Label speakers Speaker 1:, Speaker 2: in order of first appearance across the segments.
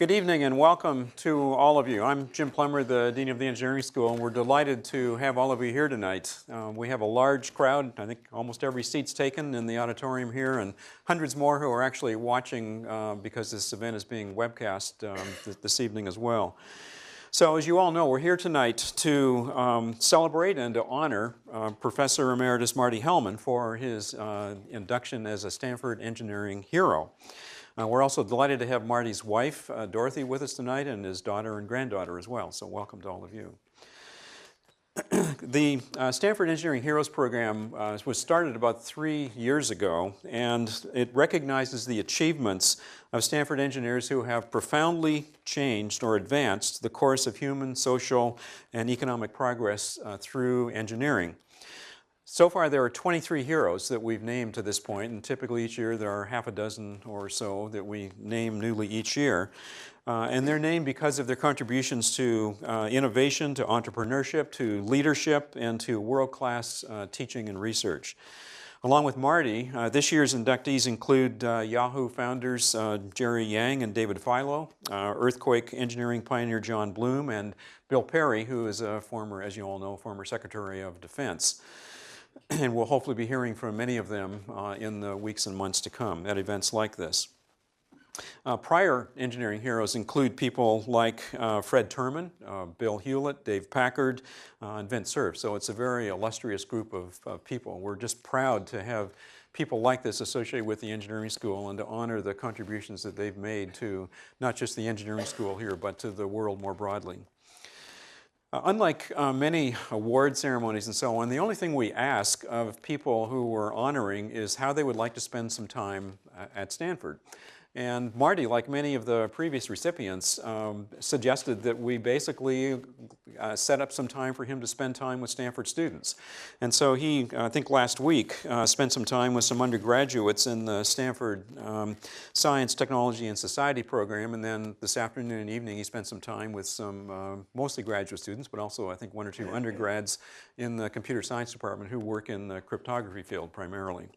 Speaker 1: Good evening and welcome to all of you. I'm Jim Plummer, the Dean of the Engineering School, and we're delighted to have all of you here tonight. We have a large crowd. I think almost every seat's taken in the auditorium here, and hundreds more who are actually watching because this event is being webcast this evening as well. So as you all know, we're here tonight to celebrate and to honor Professor Emeritus Martin Hellman for his induction as a Stanford engineering hero. We're also delighted to have Marty's wife, Dorothy, with us tonight, and his daughter and granddaughter as well, so welcome to all of you. The Stanford Engineering Heroes Program was started about 3 years ago, and it recognizes the achievements of Stanford engineers who have profoundly changed or advanced the course of human, social, and economic progress through engineering. So far, there are 23 heroes that we've named to this point, and typically each year there are half a dozen or so that we name newly each year. And they're named because of their contributions to innovation, to entrepreneurship, to leadership, and to world-class teaching and research. Along with Marty, this year's inductees include Yahoo founders Jerry Yang and David Filo, earthquake engineering pioneer John Bloom, and Bill Perry, who is a former, as you all know, former Secretary of Defense. And we'll hopefully be hearing from many of them in the weeks and months to come at events like this. Prior engineering heroes include people like Fred Terman, Bill Hewlett, Dave Packard, and Vint Cerf. So it's a very illustrious group of people. We're just proud to have people like this associated with the engineering school and to honor the contributions that they've made to not just the engineering school here, but to the world more broadly. Unlike many award ceremonies and so on, the only thing we ask of people who we're honoring is how they would like to spend some time at Stanford. And Marty, like many of the previous recipients, suggested that we basically set up some time for him to spend time with Stanford students. And so he, I think last week, spent some time with some undergraduates in the Stanford Science, Technology, and Society program. And then this afternoon and evening, he spent some time with some mostly graduate students, but also I think one or two undergrads in the computer science department who work in the cryptography field primarily.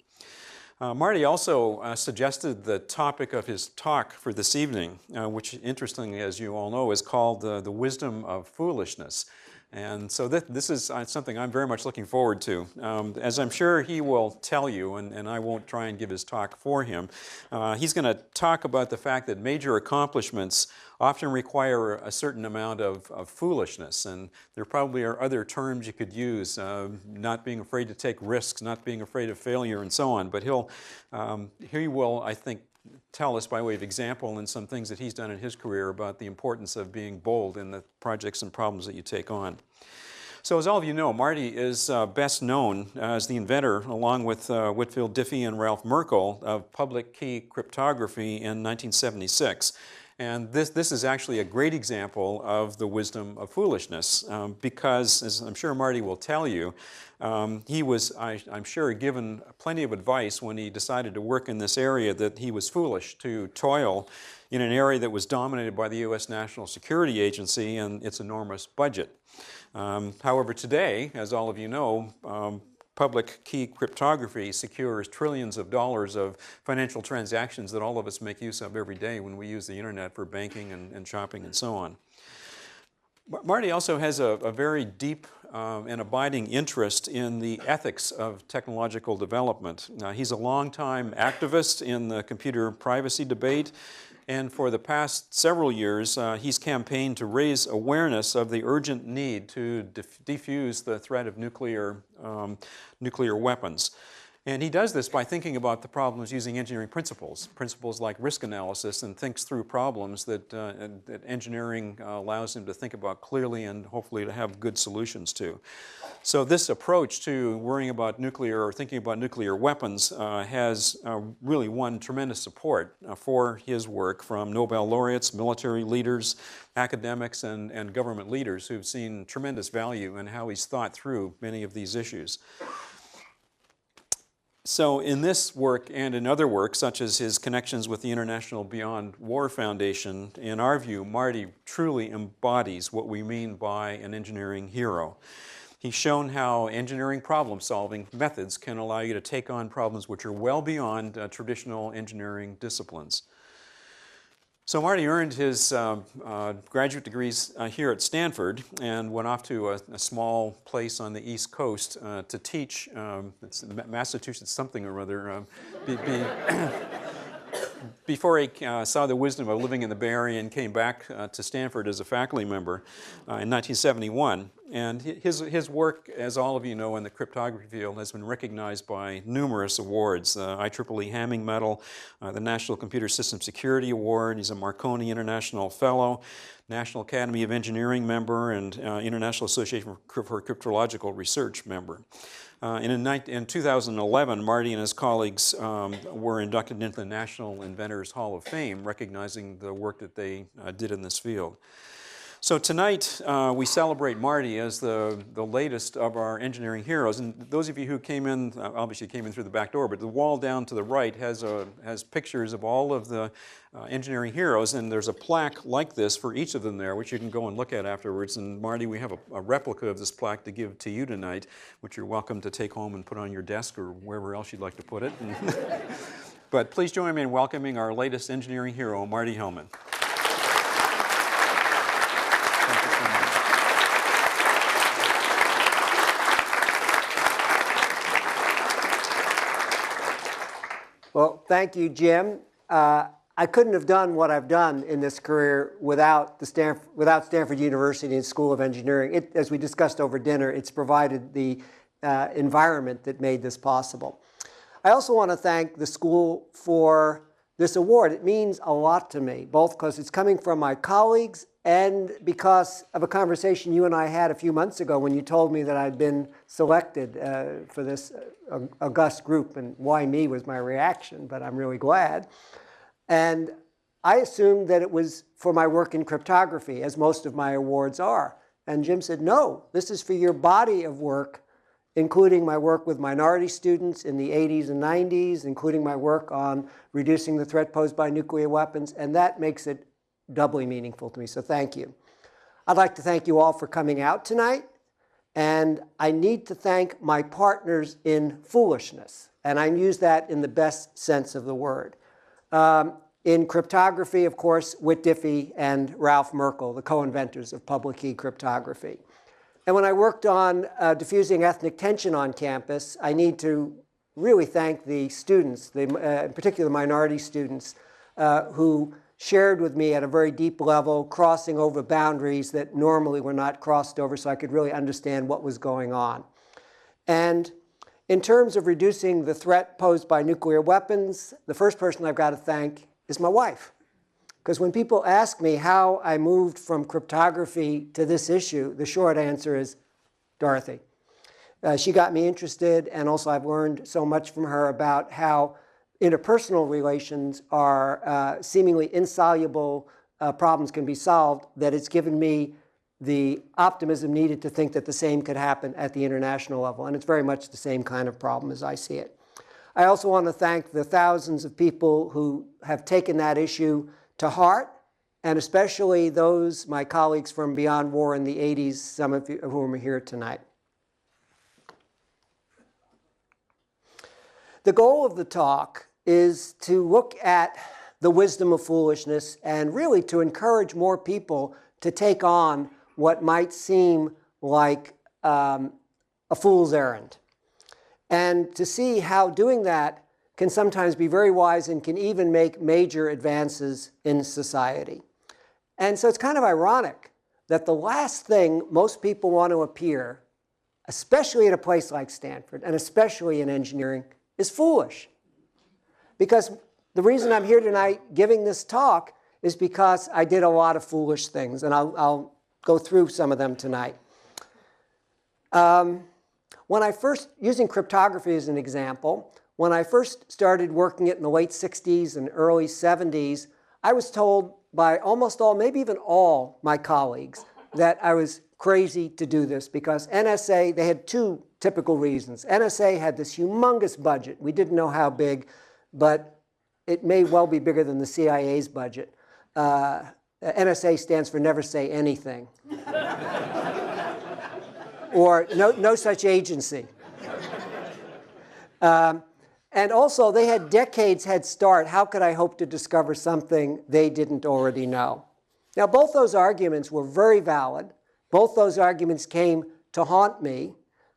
Speaker 1: Marty also suggested the topic of his talk for this evening, which interestingly, as you all know, is called the Wisdom of Foolishness. And so this is something I'm very much looking forward to. As I'm sure he will tell you, and I won't try and give his talk for him, he's going to talk about the fact that major accomplishments often require a certain amount of foolishness. And there probably are other terms you could use, not being afraid to take risks, not being afraid of failure, and so on. But he will, I think, tell us by way of example and some things that he's done in his career about the importance of being bold in the projects and problems that you take on. So as all of you know, Marty is best known as the inventor, along with Whitfield Diffie and Ralph Merkle, of public key cryptography in 1976. And this is actually a great example of the wisdom of foolishness because, as I'm sure Marty will tell you, he was, I'm sure, given plenty of advice when he decided to work in this area that he was foolish to toil in an area that was dominated by the U.S. National Security Agency and its enormous budget. However, today, as all of you know, public key cryptography secures trillions of dollars of financial transactions that all of us make use of every day when we use the internet for banking and shopping and so on. Marty also has a very deep and abiding interest in the ethics of technological development. He's a longtime activist in the computer privacy debate, and for the past several years, he's campaigned to raise awareness of the urgent need to defuse the threat of nuclear weapons. And he does this by thinking about the problems using engineering principles like risk analysis, and thinks through problems that engineering allows him to think about clearly and hopefully to have good solutions to. So this approach to worrying about nuclear or thinking about nuclear weapons has really won tremendous support for his work from Nobel laureates, military leaders, academics, and government leaders who've seen tremendous value in how he's thought through many of these issues. So in this work and in other work, such as his connections with the International Beyond War Foundation, in our view, Marty truly embodies what we mean by an engineering hero. He's shown how engineering problem-solving methods can allow you to take on problems which are well beyond traditional engineering disciplines. So Marty earned his graduate degrees here at Stanford and went off to a small place on the East Coast to teach. It's Massachusetts something or other. Before he saw the wisdom of living in the Bay Area and came back to Stanford as a faculty member in 1971. And his work, as all of you know, in the cryptography field has been recognized by numerous awards. The IEEE Hamming Medal, the National Computer System Security Award. He's a Marconi International Fellow, National Academy of Engineering member, and International Association for Cryptological Research member. In 2011, Marty and his colleagues were inducted into the National Inventors Hall of Fame, recognizing the work that they did in this field. So tonight, we celebrate Marty as the latest of our engineering heroes. And those of you who came in, obviously came in through the back door, but the wall down to the right has pictures of all of the engineering heroes, and there's a plaque like this for each of them there, which you can go and look at afterwards. And Marty, we have a replica of this plaque to give to you tonight, which you're welcome to take home and put on your desk or wherever else you'd like to put it. But please join me in welcoming our latest engineering hero, Marty Hellman.
Speaker 2: Well, thank you, Jim. I couldn't have done what I've done in this career without Stanford University and School of Engineering. As we discussed over dinner, it's provided the environment that made this possible. I also want to thank the school for this award. It means a lot to me, both because it's coming from my colleagues and because of a conversation you and I had a few months ago when you told me that I'd been selected for this august group, and why me was my reaction, but I'm really glad. And I assumed that it was for my work in cryptography, as most of my awards are. And Jim said, no, this is for your body of work, including my work with minority students in the 80s and 90s, including my work on reducing the threat posed by nuclear weapons, and that makes it doubly meaningful to me, so thank you. I'd like to thank you all for coming out tonight, and I need to thank my partners in foolishness, and I use that in the best sense of the word. In cryptography, of course, Whit Diffie and Ralph Merkle, the co-inventors of public key cryptography. And when I worked on diffusing ethnic tension on campus, I need to really thank the students, in particular minority students, who shared with me at a very deep level, crossing over boundaries that normally were not crossed over, so I could really understand what was going on. And in terms of reducing the threat posed by nuclear weapons, the first person I've got to thank is my wife. Because when people ask me how I moved from cryptography to this issue, the short answer is Dorothy. She got me interested, and also I've learned so much from her about how interpersonal relations are seemingly insoluble problems can be solved, that it's given me the optimism needed to think that the same could happen at the international level. And it's very much the same kind of problem as I see it. I also want to thank the thousands of people who have taken that issue to heart, and especially those, my colleagues from Beyond War in the 80s, some of you of whom are here tonight. The goal of the talk is to look at the wisdom of foolishness and really to encourage more people to take on what might seem like a fool's errand, and to see how doing that can sometimes be very wise and can even make major advances in society. And so it's kind of ironic that the last thing most people want to appear, especially at a place like Stanford, and especially in engineering, is foolish. Because the reason I'm here tonight giving this talk is because I did a lot of foolish things, and I'll go through some of them tonight. When I first, using cryptography as an example, when I first started working it in the late 60s and early 70s, I was told by almost all, maybe even all my colleagues, that I was crazy to do this because NSA, they had two typical reasons. NSA had this humongous budget. We didn't know how big, but it may well be bigger than the CIA's budget. NSA stands for Never Say Anything. Or no such agency. And also, they had decades head start. How could I hope to discover something they didn't already know? Now, both those arguments were very valid. Both those arguments came to haunt me.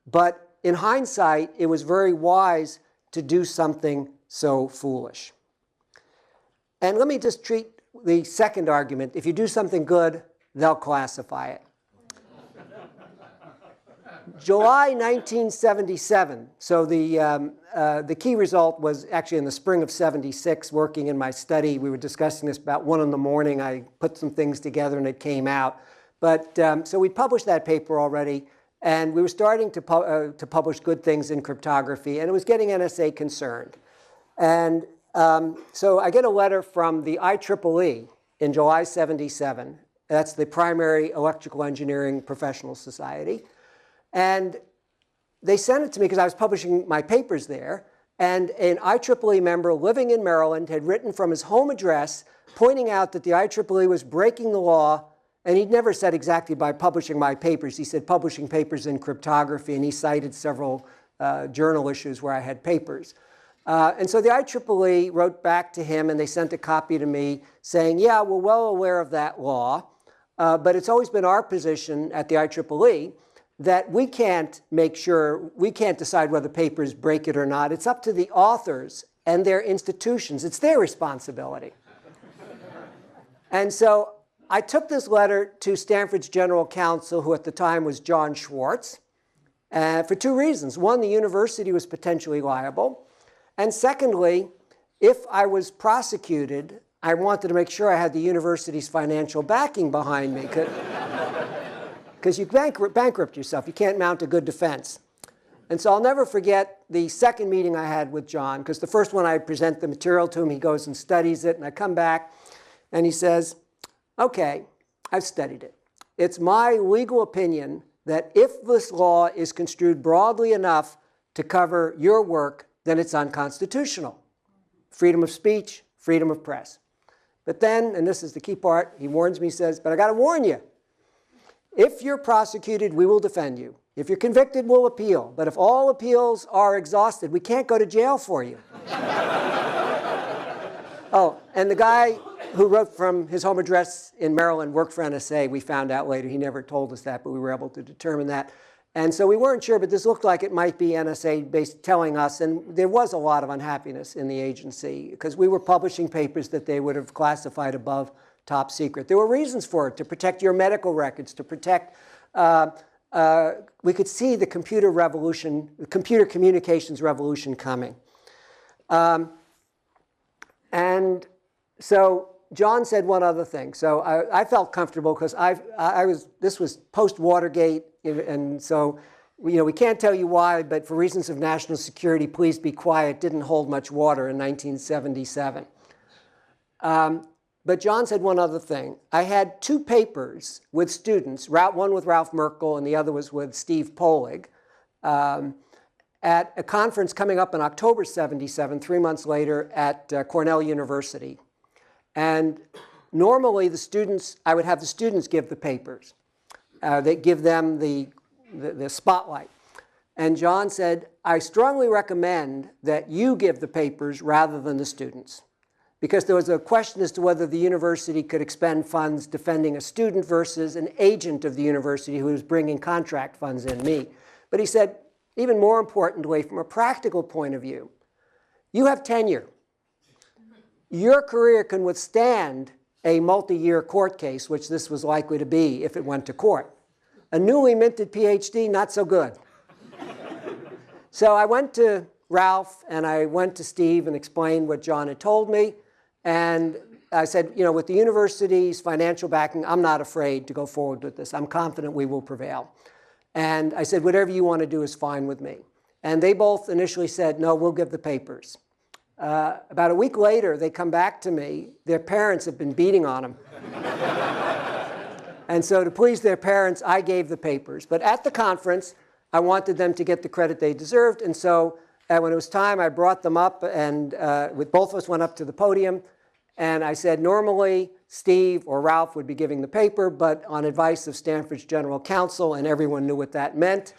Speaker 2: But in hindsight, it was very wise to do something so foolish. And let me just treat the second argument. If you do something good, they'll classify it. July 1977, so the key result was actually in the spring of 76, working in my study. We were discussing this about 1 in the morning. I put some things together and it came out. But so we published that paper already, and we were starting to publish good things in cryptography, and it was getting NSA concerned. And so I get a letter from the IEEE in July 77. That's the primary electrical engineering professional society. And they sent it to me because I was publishing my papers there. And an IEEE member living in Maryland had written from his home address pointing out that the IEEE was breaking the law. And he'd never said exactly by publishing my papers. He said publishing papers in cryptography. And he cited several journal issues where I had papers. And so the IEEE wrote back to him, and they sent a copy to me saying, yeah, we're well aware of that law. But it's always been our position at the IEEE that we can't decide whether papers break it or not. It's up to the authors and their institutions. It's their responsibility. And so I took this letter to Stanford's general counsel, who at the time was John Schwartz, for 2 reasons. One, the university was potentially liable. And secondly, if I was prosecuted, I wanted to make sure I had the university's financial backing behind me. Because you bankrupt yourself. You can't mount a good defense. And so I'll never forget the second meeting I had with John, because the first one I present the material to him, he goes and studies it, and I come back, and he says, okay, I've studied it. It's my legal opinion that if this law is construed broadly enough to cover your work, then it's unconstitutional. Freedom of speech, freedom of press. But then, and this is the key part, he warns me, he says, but I got to warn you. If you're prosecuted, we will defend you. If you're convicted, we'll appeal. But if all appeals are exhausted, we can't go to jail for you. Oh, and the guy who wrote from his home address in Maryland worked for NSA. We found out later. He never told us that, but we were able to determine that. And so we weren't sure, but this looked like it might be NSA based telling us. And there was a lot of unhappiness in the agency because we were publishing papers that they would have classified above top secret. There were reasons for it, to protect your medical records, to protect, we could see the computer revolution, the computer communications revolution coming. And so John said one other thing. So I felt comfortable because this was post-Watergate, and so we can't tell you why, but for reasons of national security, please be quiet, didn't hold much water in 1977. But John said one other thing. I had 2 papers with students, one with Ralph Merkel and the other was with Steve Polig, at a conference coming up in October 77, 3 months later at Cornell University. And normally I would have the students give the papers. They give them the spotlight. And John said, I strongly recommend that you give the papers rather than the students. Because there was a question as to whether the university could expend funds defending a student versus an agent of the university who was bringing contract funds in, me. But he said, even more importantly, from a practical point of view, you have tenure. Your career can withstand a multi-year court case, which this was likely to be if it went to court. A newly minted PhD, not so good. So I went to Ralph and I went to Steve and explained what John had told me. And I said, with the university's financial backing, I'm not afraid to go forward with this. I'm confident we will prevail. And I said, whatever you want to do is fine with me. And they both initially said, no, we'll give the papers. About a week later, they come back to me. Their parents have been beating on them. And so to please their parents, I gave the papers. But at the conference, I wanted them to get the credit they deserved. And so when it was time, I brought them up, and with both of us went up to the podium. And I said, normally, Steve or Ralph would be giving the paper, but on advice of Stanford's general counsel, and everyone knew what that meant,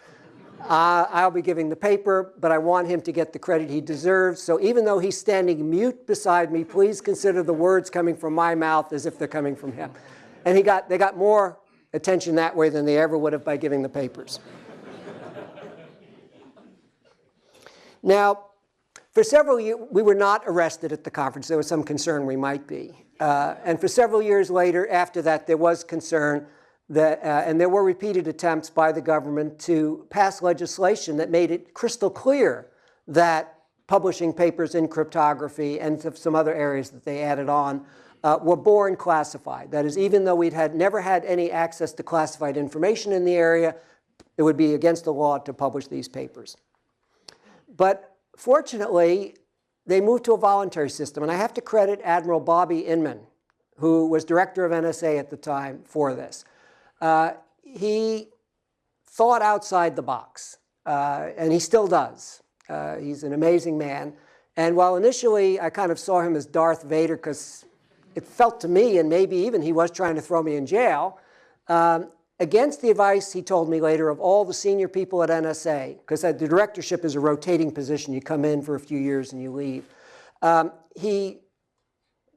Speaker 2: I'll be giving the paper, but I want him to get the credit he deserves. So even though he's standing mute beside me, please consider the words coming from my mouth as if they're coming from him. And they got more attention that way than they ever would have by giving the papers. Now, for several years, we were not arrested at the conference. There was some concern we might be. And for several years later, after that, there was concern that, and there were repeated attempts by the government to pass legislation that made it crystal clear that publishing papers in cryptography and some other areas that they added on were born classified. That is, even though we'd never had any access to classified information in the area, it would be against the law to publish these papers. But fortunately, they moved to a voluntary system. And I have to credit Admiral Bobby Inman, who was director of NSA at the time, for this. He thought outside the box, and he still does. He's an amazing man. And while initially I kind of saw him as Darth Vader because it felt to me, and maybe even he was trying to throw me in jail, against the advice, he told me later, of all the senior people at NSA, because the directorship is a rotating position. You come in for a few years and you leave. He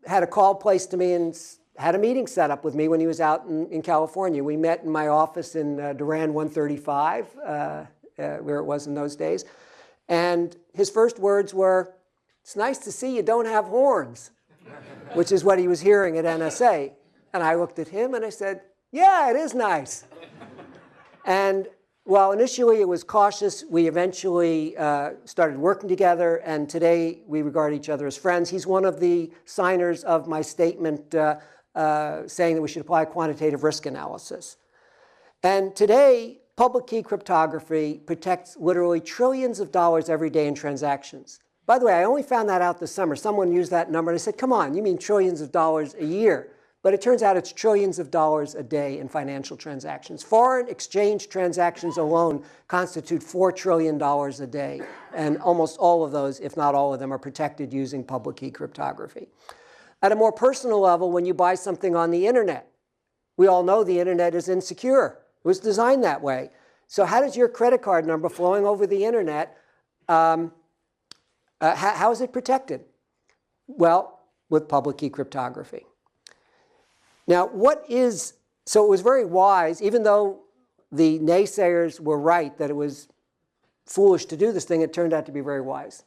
Speaker 2: had a call placed to me and had a meeting set up with me when he was out in California. We met in my office in Duran 135, where it was in those days. And his first words were, "It's nice to see you don't have horns," which is what he was hearing at NSA. And I looked at him and I said, "Yeah, it is nice." And while initially it was cautious, we eventually started working together, and today we regard each other as friends. He's one of the signers of my statement saying that we should apply quantitative risk analysis. And today, public key cryptography protects literally trillions of dollars every day in transactions. By the way, I only found that out this summer. Someone used that number, and I said, "Come on, you mean trillions of dollars a year?" But it turns out it's trillions of dollars a day in financial transactions. Foreign exchange transactions alone constitute $4 trillion a day. And almost all of those, if not all of them, are protected using public key cryptography. At a more personal level, when you buy something on the internet, we all know the internet is insecure. It was designed that way. So how does your credit card number flowing over the internet, how is it protected? Well, with public key cryptography. Now, so it was very wise, even though the naysayers were right that it was foolish to do this thing, it turned out to be very wise.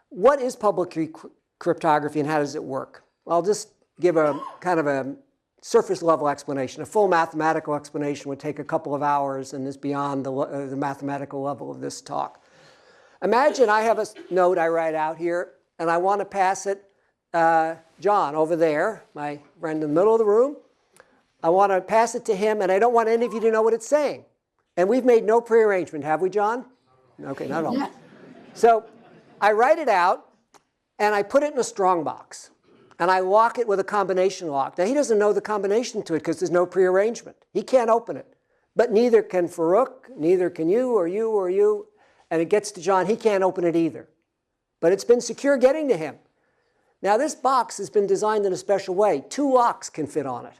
Speaker 2: What is public key cryptography and how does it work? Well, I'll just give a kind of a surface level explanation. A full mathematical explanation would take a couple of hours and is beyond the mathematical level of this talk. Imagine I have a note I write out here and I want to pass it John over there, my friend in the middle of the room. I want to pass it to him, and I don't want any of you to know what it's saying. And we've made no prearrangement, have we, John? Okay, not at all. So I write it out, and I put it in a strong box. And I lock it with a combination lock. Now, he doesn't know the combination to it because there's no prearrangement. He can't open it. But neither can Farouk, neither can you or you or you. And it gets to John. He can't open it either. But it's been secure getting to him. Now, this box has been designed in a special way. 2 locks can fit on it.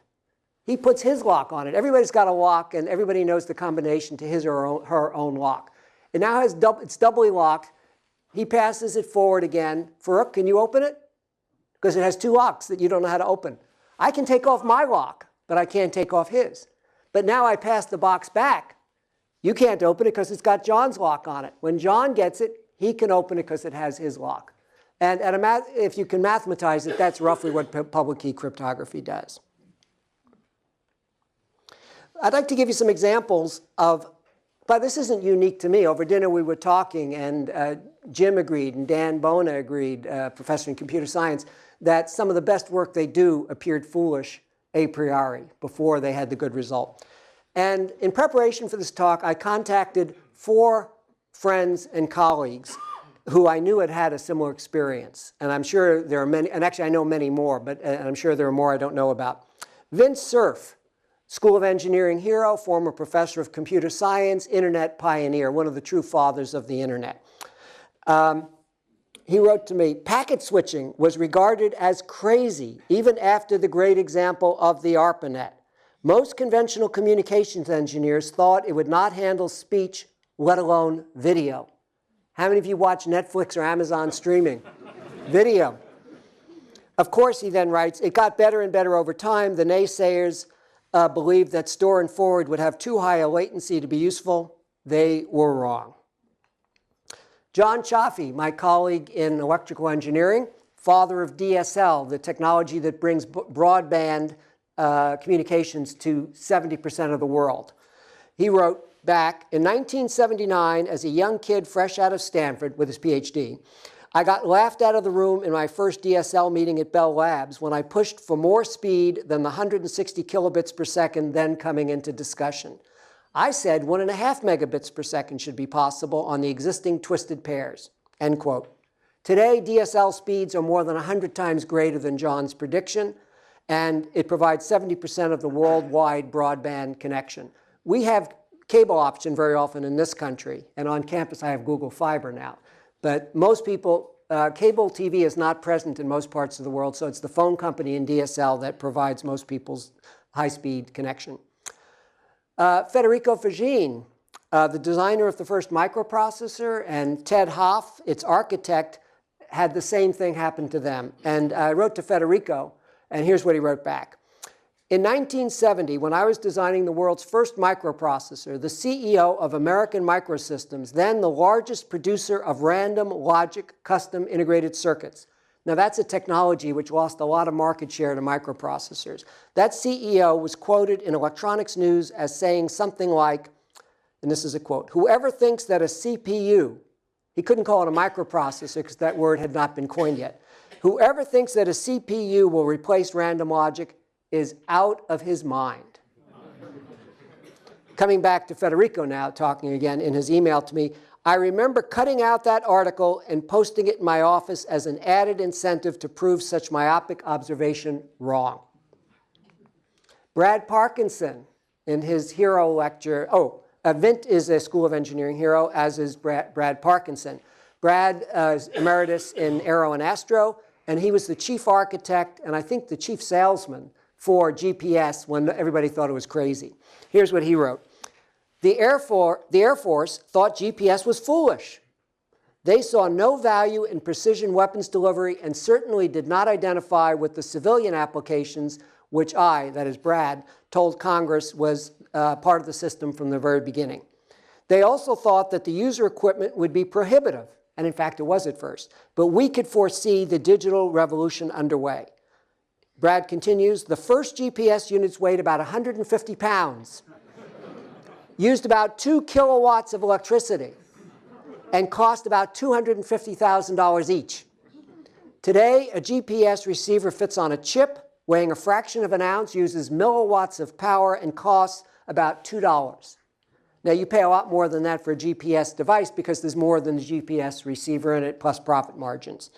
Speaker 2: He puts his lock on it. Everybody's got a lock, and everybody knows the combination to his or her own lock. It now has it's doubly locked. He passes it forward again. Farouk, can you open it? Because it has 2 locks that you don't know how to open. I can take off my lock, but I can't take off his. But now I pass the box back. You can't open it because it's got John's lock on it. When John gets it, he can open it because it has his lock. And if you can mathematize it, that's roughly what public key cryptography does. I'd like to give you some examples of, but this isn't unique to me. Over dinner we were talking, and Jim agreed, and Dan Bona agreed, professor in computer science, that some of the best work they do appeared foolish a priori, before they had the good result. And in preparation for this talk, I contacted 4 friends and colleagues who I knew had had a similar experience. And I'm sure there are many, and actually I know many more, but I'm sure there are more I don't know about. Vince Cerf, School of Engineering hero, former professor of computer science, internet pioneer, one of the true fathers of the internet. He wrote to me, "Packet switching was regarded as crazy even after the great example of the ARPANET. Most conventional communications engineers thought it would not handle speech let alone video. How many of you watch Netflix or Amazon streaming? Video. Of course, he then writes, it got better and better over time. The naysayers believed that store and forward would have too high a latency to be useful. They were wrong. John Chaffee, my colleague in electrical engineering, father of DSL, the technology that brings broadband communications to 70% of the world. He wrote back, in 1979, as a young kid fresh out of Stanford with his PhD, I got laughed out of the room in my first DSL meeting at Bell Labs when I pushed for more speed than the 160 kilobits per second then coming into discussion. I said 1.5 megabits per second should be possible on the existing twisted pairs, end quote. Today, DSL speeds are more than 100 times greater than John's prediction, and it provides 70% of the worldwide broadband connection. We have cable option very often in this country, and on campus I have Google Fiber now. But most people, cable TV is not present in most parts of the world, so it's the phone company in DSL that provides most people's high-speed connection. Federico Faggin, the designer of the first microprocessor, and Ted Hoff, its architect, had the same thing happen to them. And I wrote to Federico, and here's what he wrote back. In 1970, when I was designing the world's first microprocessor, the CEO of American Microsystems, then the largest producer of random logic custom integrated circuits. Now that's a technology which lost a lot of market share to microprocessors. That CEO was quoted in Electronics News as saying something like, and this is a quote, whoever thinks that a CPU, he couldn't call it a microprocessor because that word had not been coined yet, whoever thinks that a CPU will replace random logic is out of his mind. Coming back to Federico now, talking again in his email to me, I remember cutting out that article and posting it in my office as an added incentive to prove such myopic observation wrong. Brad Parkinson, in his hero lecture, Vint is a School of Engineering hero, as is Brad Parkinson. Brad is emeritus in Aero and Astro, and he was the chief architect and I think the chief salesman for GPS when everybody thought it was crazy. Here's what he wrote. The Air Force thought GPS was foolish. They saw no value in precision weapons delivery and certainly did not identify with the civilian applications which I, that is Brad, told Congress was part of the system from the very beginning. They also thought that the user equipment would be prohibitive, and in fact it was at first, but we could foresee the digital revolution underway. Brad continues, the first GPS units weighed about 150 pounds, used about 2 kilowatts of electricity, and cost about $250,000 each. Today, a GPS receiver fits on a chip, weighing a fraction of an ounce, uses milliwatts of power, and costs about $2. Now, you pay a lot more than that for a GPS device because there's more than a GPS receiver in it, plus profit margins.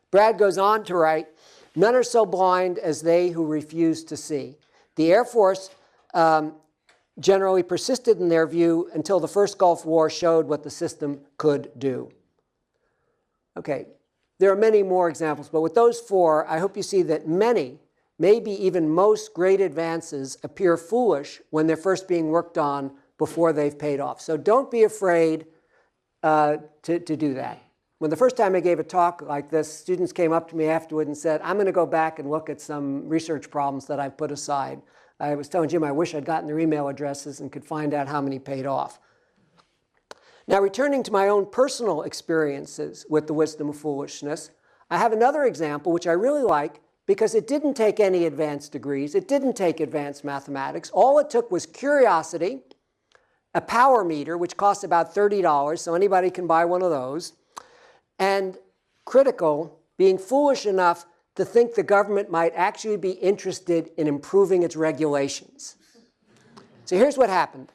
Speaker 2: Brad goes on to write, none are so blind as they who refuse to see. The Air Force generally persisted in their view until the first Gulf War showed what the system could do. Okay, there are many more examples, but with those four, I hope you see that many, maybe even most great advances appear foolish when they're first being worked on before they've paid off. So don't be afraid to do that. When the first time I gave a talk like this, students came up to me afterward and said, I'm going to go back and look at some research problems that I've put aside. I was telling Jim I wish I'd gotten their email addresses and could find out how many paid off. Now, returning to my own personal experiences with the Wisdom of Foolishness, I have another example which I really like because it didn't take any advanced degrees. It didn't take advanced mathematics. All it took was curiosity, a power meter, which costs about $30, so anybody can buy one of those, and critical, being foolish enough to think the government might actually be interested in improving its regulations. So here's what happened.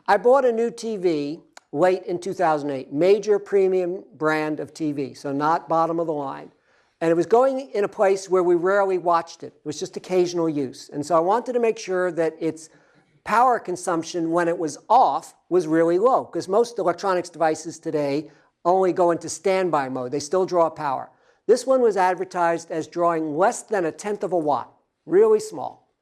Speaker 2: I bought a new TV late in 2008, major premium brand of TV, so not bottom of the line. And it was going in a place where we rarely watched it. It was just occasional use. And so I wanted to make sure that its power consumption when it was off was really low, because most electronics devices today only go into standby mode. They still draw power. This one was advertised as drawing less than 1/10 of a watt, really small.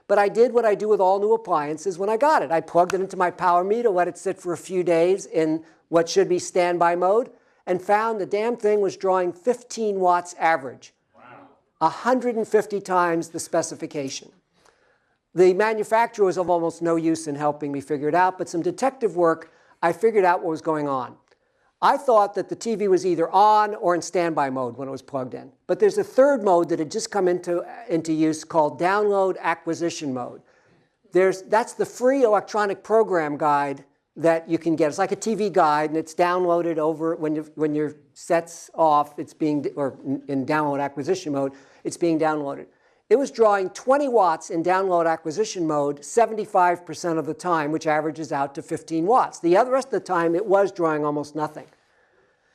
Speaker 2: But I did what I do with all new appliances when I got it. I plugged it into my power meter, let it sit for a few days in what should be standby mode, and found the damn thing was drawing 15 watts average. Wow. 150 times the specification. The manufacturer was of almost no use in helping me figure it out, but some detective work, I figured out what was going on. I thought that the TV was either on or in standby mode when it was plugged in. But there's a third mode that had just come into use called download acquisition mode. That's the free electronic program guide that you can get. It's like a TV guide, and it's downloaded over when your set's off. It's being, or in download acquisition mode, it's being downloaded. It was drawing 20 watts in download acquisition mode 75% of the time, which averages out to 15 watts. The rest of the time, it was drawing almost nothing.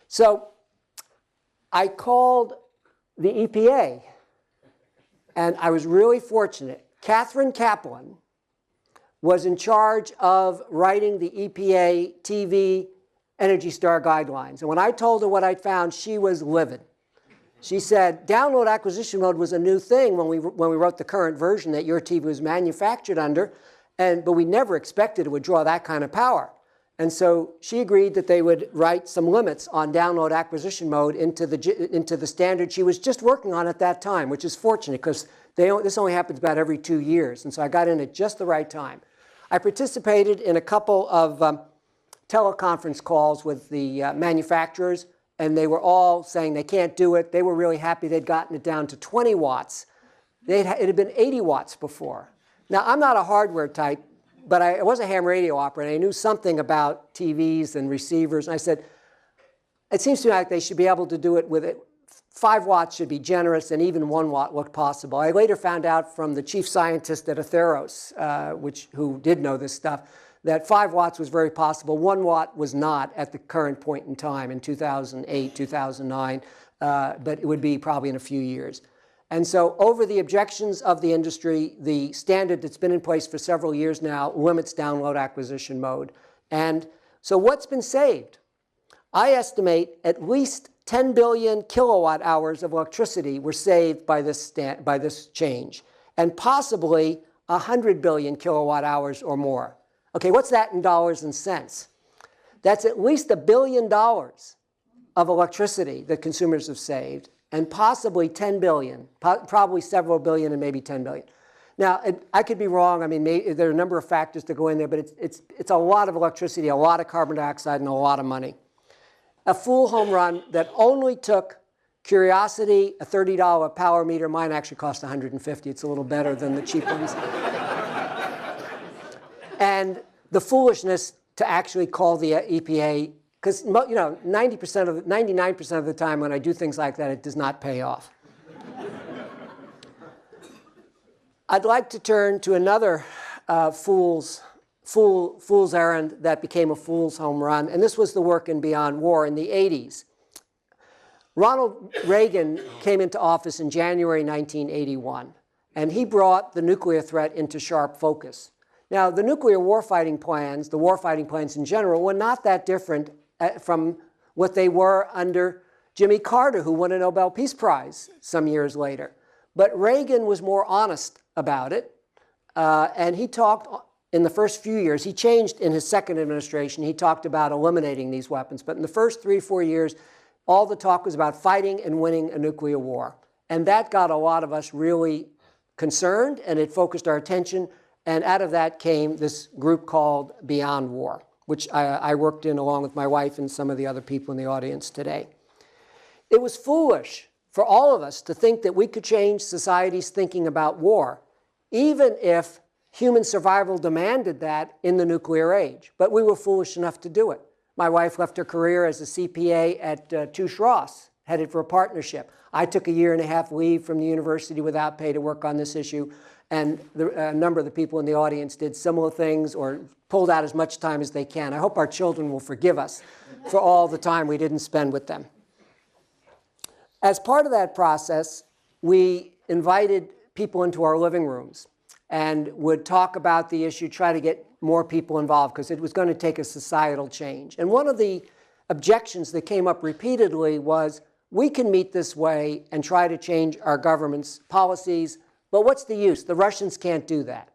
Speaker 2: So I called the EPA, and I was really fortunate. Catherine Kaplan was in charge of writing the EPA TV Energy Star guidelines. And when I told her what I'd found, she was livid. She said, download acquisition mode was a new thing when we wrote the current version that your TV was manufactured under, but we never expected it would draw that kind of power. And so she agreed that they would write some limits on download acquisition mode into the standard she was just working on at that time, which is fortunate because this only happens about every 2 years. And so I got in at just the right time. I participated in a couple of teleconference calls with the manufacturers, and they were all saying they can't do it. They were really happy they'd gotten it down to 20 watts. It had been 80 watts before. Now, I'm not a hardware type, but I was a ham radio operator. I knew something about TVs and receivers. And I said, it seems to me like they should be able to do it with it. 5 watts should be generous, and even 1 watt looked possible. I later found out from the chief scientist at Atheros, who did know this stuff, that 5 watts was very possible. 1 watt was not at the current point in time in 2008, 2009, but it would be probably in a few years. And so over the objections of the industry, the standard that's been in place for several years now limits download acquisition mode. And so what's been saved? I estimate at least 10 billion kilowatt hours of electricity were saved by this change, and possibly 100 billion kilowatt hours or more. Okay, what's that in dollars and cents? That's at least $1 billion of electricity that consumers have saved, and possibly 10 billion, probably several billion and maybe 10 billion. Now, I could be wrong. I mean, there are a number of factors that go in there, but it's a lot of electricity, a lot of carbon dioxide, and a lot of money. A full home run that only took Curiosity, a $30 power meter. Mine actually cost $150. It's a little better than the cheap ones. And the foolishness to actually call the EPA, because 99% of the time when I do things like that, it does not pay off. I'd like to turn to another fool's errand that became a fool's home run, and this was the work in Beyond War in the 80s. Ronald Reagan came into office in January 1981, and he brought the nuclear threat into sharp focus. Now, the nuclear warfighting plans, the warfighting plans in general, were not that different from what they were under Jimmy Carter, who won a Nobel Peace Prize some years later. But Reagan was more honest about it, and he talked in the first few years. He changed in his second administration. He talked about eliminating these weapons. But in the first 3 or 4 years, all the talk was about fighting and winning a nuclear war. And that got a lot of us really concerned, and it focused our attention. And out of that came this group called Beyond War, which I worked in along with my wife and some of the other people in the audience today. It was foolish for all of us to think that we could change society's thinking about war, even if human survival demanded that in the nuclear age. But we were foolish enough to do it. My wife left her career as a CPA at Touche Ross, headed for a partnership. I took 1.5 years leave from the university without pay to work on this issue. And a number of the people in the audience did similar things or pulled out as much time as they can. I hope our children will forgive us for all the time we didn't spend with them. As part of that process, we invited people into our living rooms and would talk about the issue, try to get more people involved, because it was going to take a societal change. And one of the objections that came up repeatedly was, we can meet this way and try to change our government's policies, But what's the use? The Russians can't do that.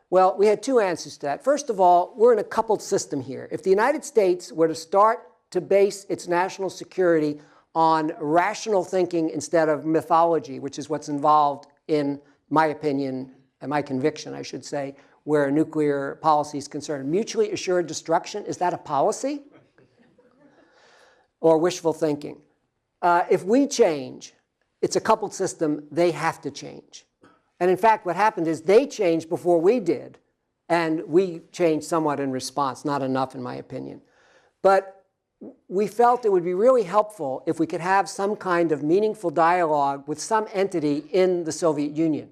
Speaker 2: Well, we had two answers to that. First of all, we're in a coupled system here. If the United States were to start to base its national security on rational thinking instead of mythology, which is what's involved in my opinion, and my conviction, I should say, where nuclear policy is concerned. Mutually assured destruction, is that a policy? Or wishful thinking? If we change, it's a coupled system, they have to change. And in fact, what happened is they changed before we did, and we changed somewhat in response, not enough in my opinion. But we felt it would be really helpful if we could have some kind of meaningful dialogue with some entity in the Soviet Union.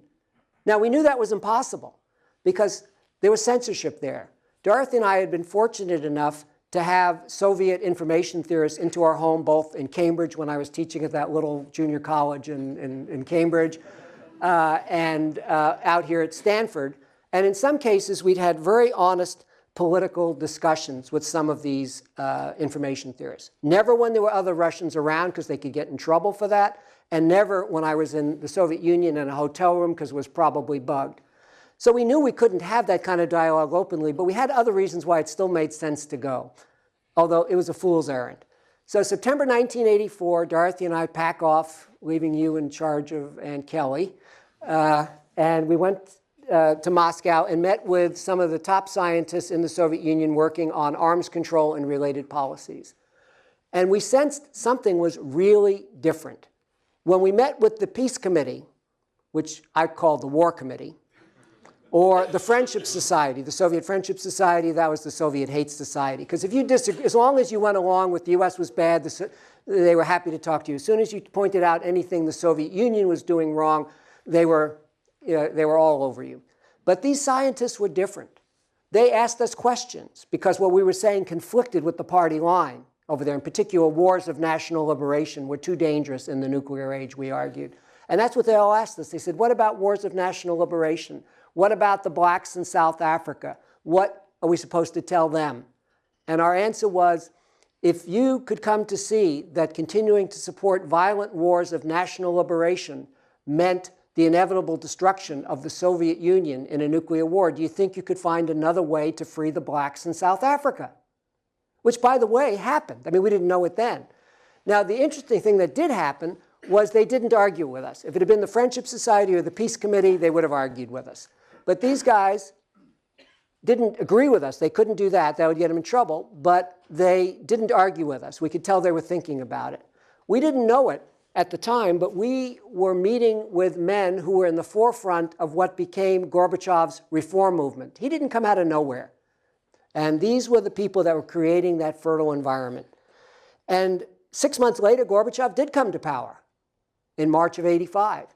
Speaker 2: Now, we knew that was impossible because there was censorship there. Dorothy and I had been fortunate enough to have Soviet information theorists into our home, both in Cambridge when I was teaching at that little junior college in Cambridge, and out here at Stanford. And in some cases, we'd had very honest political discussions with some of these information theorists. Never when there were other Russians around because they could get in trouble for that, and never when I was in the Soviet Union in a hotel room because it was probably bugged. So we knew we couldn't have that kind of dialogue openly, but we had other reasons why it still made sense to go, although it was a fool's errand. So September 1984, Dorothy and I pack off, leaving you in charge of Aunt Kelly, and we went to Moscow and met with some of the top scientists in the Soviet Union working on arms control and related policies. And we sensed something was really different. When we met with the Peace Committee, which I called the War Committee, or the Friendship Society, the Soviet Friendship Society, that was the Soviet Hate Society. Because if you disagree, as long as you went along with the US was bad, they were happy to talk to you. As soon as you pointed out anything the Soviet Union was doing wrong, they were all over you. But these scientists were different. They asked us questions because what we were saying conflicted with the party line over there. In particular, wars of national liberation were too dangerous in the nuclear age, we argued. And that's what they all asked us. They said, what about wars of national liberation? What about the blacks in South Africa? What are we supposed to tell them? And our answer was, if you could come to see that continuing to support violent wars of national liberation meant the inevitable destruction of the Soviet Union in a nuclear war, do you think you could find another way to free the blacks in South Africa? Which, by the way, happened. I mean, we didn't know it then. Now, the interesting thing that did happen was they didn't argue with us. If it had been the Friendship Society or the Peace Committee, they would have argued with us. But these guys didn't agree with us. They couldn't do that. That would get them in trouble. But they didn't argue with us. We could tell they were thinking about it. We didn't know it at the time, but we were meeting with men who were in the forefront of what became Gorbachev's reform movement. He didn't come out of nowhere. And these were the people that were creating that fertile environment. And 6 months later, Gorbachev did come to power in March of '85.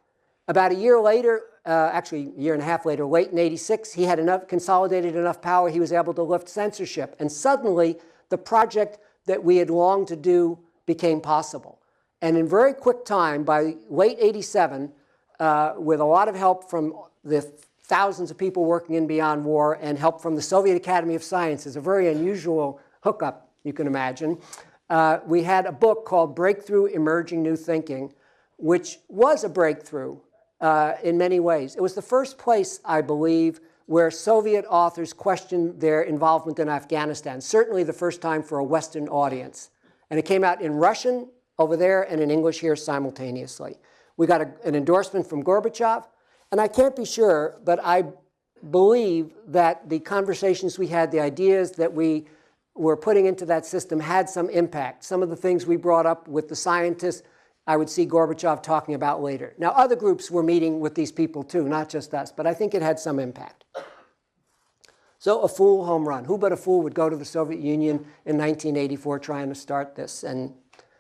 Speaker 2: About a year later, actually a year and a half later, late in '86, he had consolidated enough power, he was able to lift censorship. And suddenly, the project that we had longed to do became possible. And in very quick time, by late '87, with a lot of help from the thousands of people working in Beyond War and help from the Soviet Academy of Sciences, a very unusual hookup, you can imagine, we had a book called Breakthrough Emerging New Thinking, which was a breakthrough in many ways. It was the first place, I believe, where Soviet authors questioned their involvement in Afghanistan, certainly the first time for a Western audience. And it came out in Russian over there and in English here simultaneously. We got an endorsement from Gorbachev, and I can't be sure, but I believe that the conversations we had, the ideas that we were putting into that system had some impact. Some of the things we brought up with the scientists, I would see Gorbachev talking about later. Now, other groups were meeting with these people too, not just us, but I think it had some impact. So a fool home run. Who but a fool would go to the Soviet Union in 1984 trying to start this? And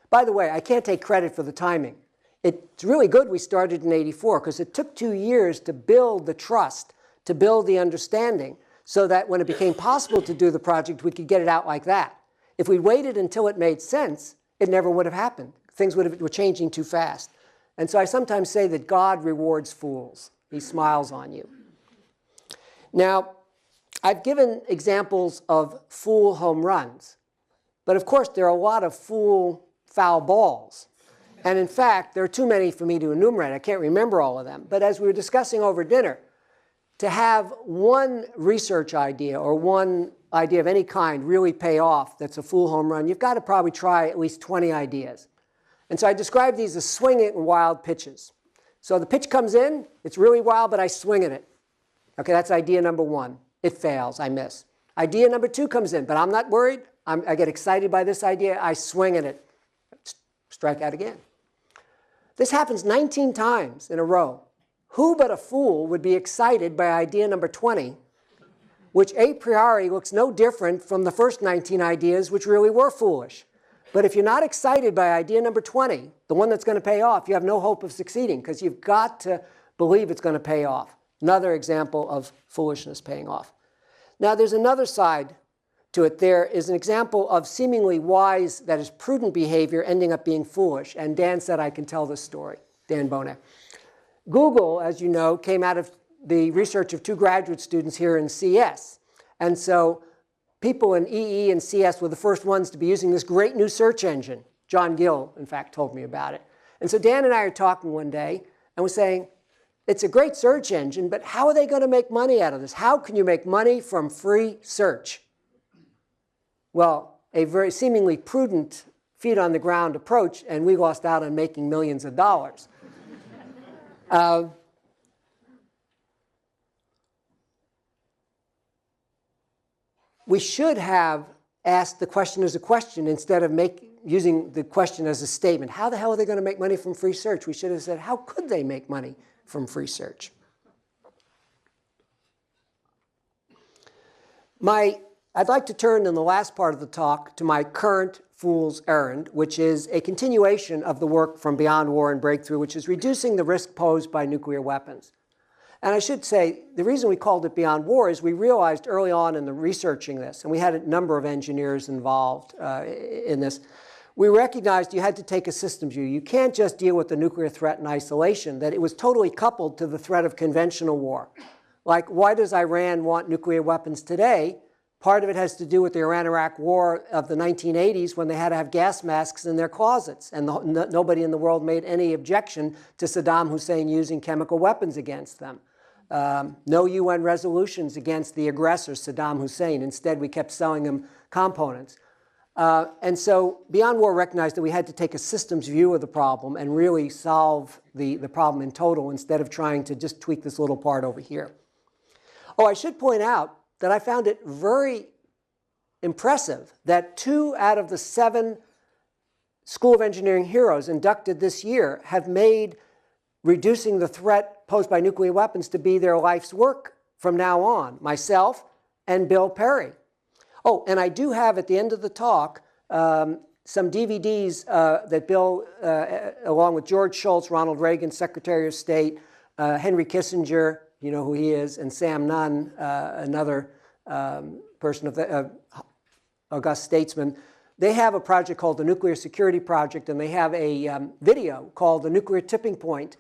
Speaker 2: by the way, I can't take credit for the timing. It's really good we started in '84 because it took 2 years to build the trust, to build the understanding, so that when it became possible to do the project, we could get it out like that. If we waited until it made sense, it never would have happened. Things were changing too fast. And so I sometimes say that God rewards fools. He smiles on you. Now, I've given examples of fool home runs. But of course, there are a lot of fool foul balls. And in fact, there are too many for me to enumerate. I can't remember all of them. But as we were discussing over dinner, to have one research idea or one idea of any kind really pay off that's a fool home run, you've got to probably try at least 20 ideas. And so I describe these as swinging and wild pitches. So the pitch comes in, it's really wild, but I swing at it. Okay, that's idea number one. It fails, I miss. Idea number two comes in, but I'm not worried. I get excited by this idea, I swing at it. Strike out again. This happens 19 times in a row. Who but a fool would be excited by idea number 20, which a priori looks no different from the first 19 ideas, which really were foolish? But if you're not excited by idea number 20, the one that's going to pay off, you have no hope of succeeding because you've got to believe it's going to pay off. Another example of foolishness paying off. Now, there's another side to it. There is an example of seemingly wise, that is prudent behavior, ending up being foolish. And Dan said I can tell this story, Dan Bonet. Google, as you know, came out of the research of two graduate students here in CS. And so people in EE and CS were the first ones to be using this great new search engine. John Gill, in fact, told me about it. And so Dan and I are talking one day, and we're saying, it's a great search engine, but how are they going to make money out of this? How can you make money from free search? Well, a very seemingly prudent, feet-on-the-ground approach, and we lost out on making millions of dollars. We should have asked the question as a question instead of using the question as a statement. How the hell are they going to make money from free search? We should have said, how could they make money from free search? I'd like to turn in the last part of the talk to my current fool's errand, which is a continuation of the work from Beyond War and Breakthrough, which is reducing the risk posed by nuclear weapons. And I should say, the reason we called it Beyond War is we realized early on in the researching this, and we had a number of engineers involved in this, we recognized you had to take a systems view. You can't just deal with the nuclear threat in isolation, that it was totally coupled to the threat of conventional war. Like, why does Iran want nuclear weapons today? Part of it has to do with the Iran-Iraq war of the 1980s when they had to have gas masks in their closets, and nobody in the world made any objection to Saddam Hussein using chemical weapons against them. No UN resolutions against the aggressor, Saddam Hussein. Instead, we kept selling him components. And so Beyond War recognized that we had to take a systems view of the problem and really solve the problem in total instead of trying to just tweak this little part over here. Oh, I should point out that I found it very impressive that 2 out of the 7 School of Engineering heroes inducted this year have made reducing the threat posed by nuclear weapons to be their life's work from now on, myself and Bill Perry. Oh, and I do have at the end of the talk some DVDs that Bill, along with George Shultz, Ronald Reagan, Secretary of State, Henry Kissinger, you know who he is, and Sam Nunn, another person of the august statesman. They have a project called the Nuclear Security Project, and they have a video called The Nuclear Tipping Point.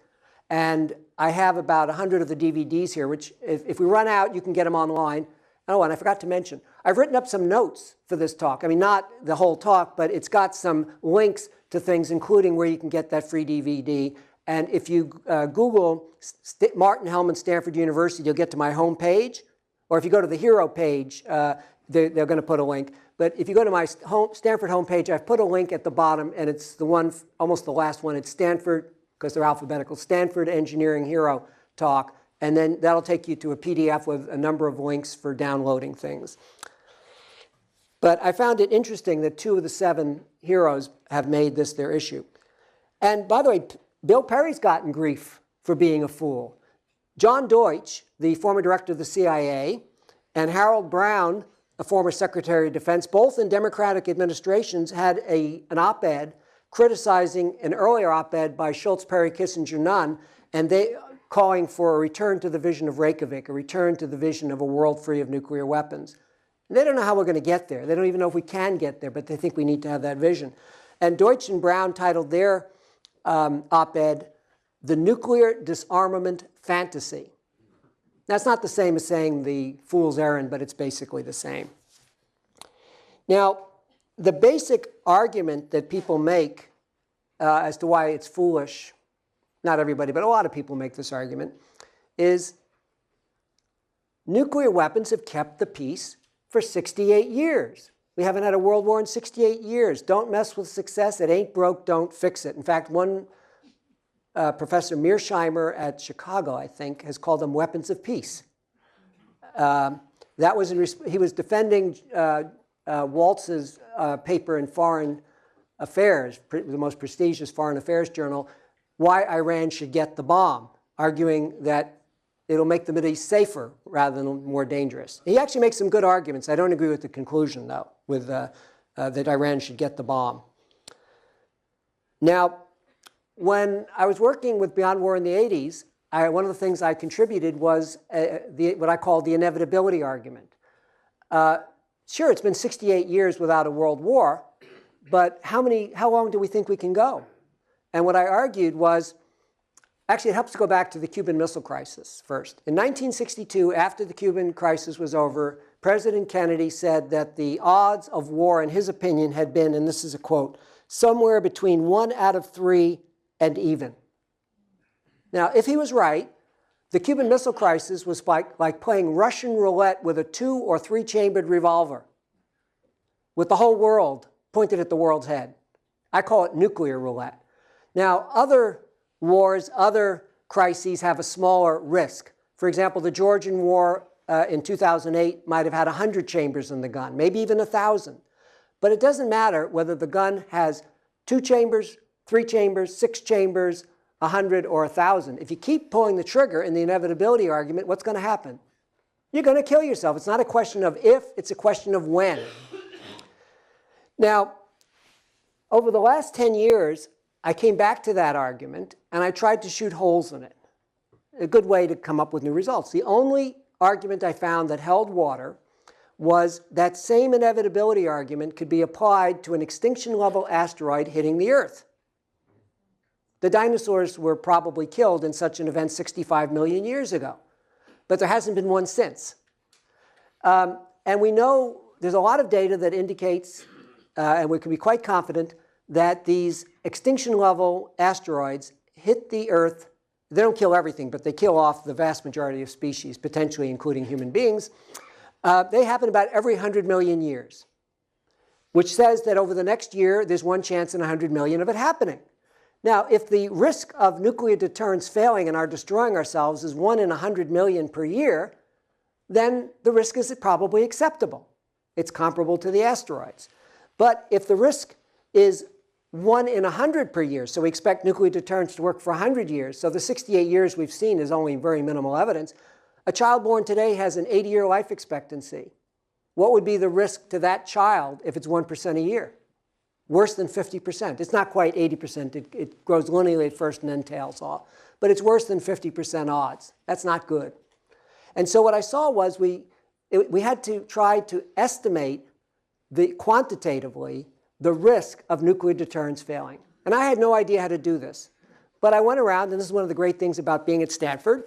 Speaker 2: And I have about 100 of the DVDs here, which if we run out, you can get them online. Oh, and I forgot to mention, I've written up some notes for this talk. I mean, not the whole talk, but it's got some links to things, including where you can get that free DVD. And if you Google Martin Hellman, Stanford University, you'll get to my home page. Or if you go to the hero page, they're going to put a link. But if you go to my Stanford homepage, I've put a link at the bottom, and it's the one, almost the last one. It's Stanford, because they're alphabetical, Stanford Engineering Hero Talk. And then that'll take you to a PDF with a number of links for downloading things. But I found it interesting that 2 of the 7 heroes have made this their issue. And by the way, Bill Perry's gotten grief for being a fool. John Deutsch, the former director of the CIA, and Harold Brown, a former Secretary of Defense, both in Democratic administrations, had an op-ed criticizing an earlier op-ed by Shultz, Perry, Kissinger, Nunn, and they calling for a return to the vision of Reykjavik, a return to the vision of a world free of nuclear weapons. And they don't know how we're going to get there. They don't even know if we can get there, but they think we need to have that vision. And Deutsch and Brown titled their op-ed, The Nuclear Disarmament Fantasy. That's not the same as saying the fool's errand, but it's basically the same. Now, the basic argument that people make as to why it's foolish, not everybody, but a lot of people make this argument, is nuclear weapons have kept the peace for 68 years. We haven't had a world war in 68 years. Don't mess with success. It ain't broke, don't fix it. In fact, one Professor Mearsheimer at Chicago, I think, has called them weapons of peace. He was defending Waltz's paper in Foreign Affairs, the most prestigious foreign affairs journal, why Iran should get the bomb, arguing that it'll make the Middle East safer rather than more dangerous. He actually makes some good arguments. I don't agree with the conclusion, though, with, that Iran should get the bomb. Now, when I was working with Beyond War in the 80s, one of the things I contributed was what I call the inevitability argument. Sure, it's been 68 years without a world war, but how long do we think we can go? And what I argued was, actually it helps to go back to the Cuban Missile Crisis first. In 1962, after the Cuban crisis was over, President Kennedy said that the odds of war, in his opinion, had been, and this is a quote, somewhere between 1 out of 3 and even. Now, if he was right, the Cuban Missile Crisis was like playing Russian roulette with a 2 or 3 chambered revolver, with the whole world pointed at the world's head. I call it nuclear roulette. Now, other wars, other crises have a smaller risk. For example, the Georgian War in 2008 might have had 100 chambers in the gun, maybe even 1,000. But it doesn't matter whether the gun has 2 chambers, 3 chambers, 6 chambers, 100 or 1,000. If you keep pulling the trigger in the inevitability argument, what's going to happen? You're going to kill yourself. It's not a question of if, it's a question of when. Now, over the last 10 years, I came back to that argument and I tried to shoot holes in it. A good way to come up with new results. The only argument I found that held water was that same inevitability argument could be applied to an extinction-level asteroid hitting the Earth. The dinosaurs were probably killed in such an event 65 million years ago, but there hasn't been one since. And we know there's a lot of data that indicates, and we can be quite confident, that these extinction-level asteroids hit the Earth. They don't kill everything, but they kill off the vast majority of species, potentially including human beings. They happen about every 100 million years, which says that over the next year, there's one chance in 100 million of it happening. Now, if the risk of nuclear deterrence failing and our destroying ourselves is 1 in 100 million per year, then the risk is probably acceptable. It's comparable to the asteroids. But if the risk is 1 in 100 per year, so we expect nuclear deterrence to work for 100 years, so the 68 years we've seen is only very minimal evidence. A child born today has an 80-year life expectancy. What would be the risk to that child if it's 1% a year? Worse than 50%. It's not quite 80%. It grows linearly at first and then tails off. But it's worse than 50% odds. That's not good. And so what I saw was we had to try to estimate quantitatively the risk of nuclear deterrence failing. And I had no idea how to do this. But I went around, and this is one of the great things about being at Stanford.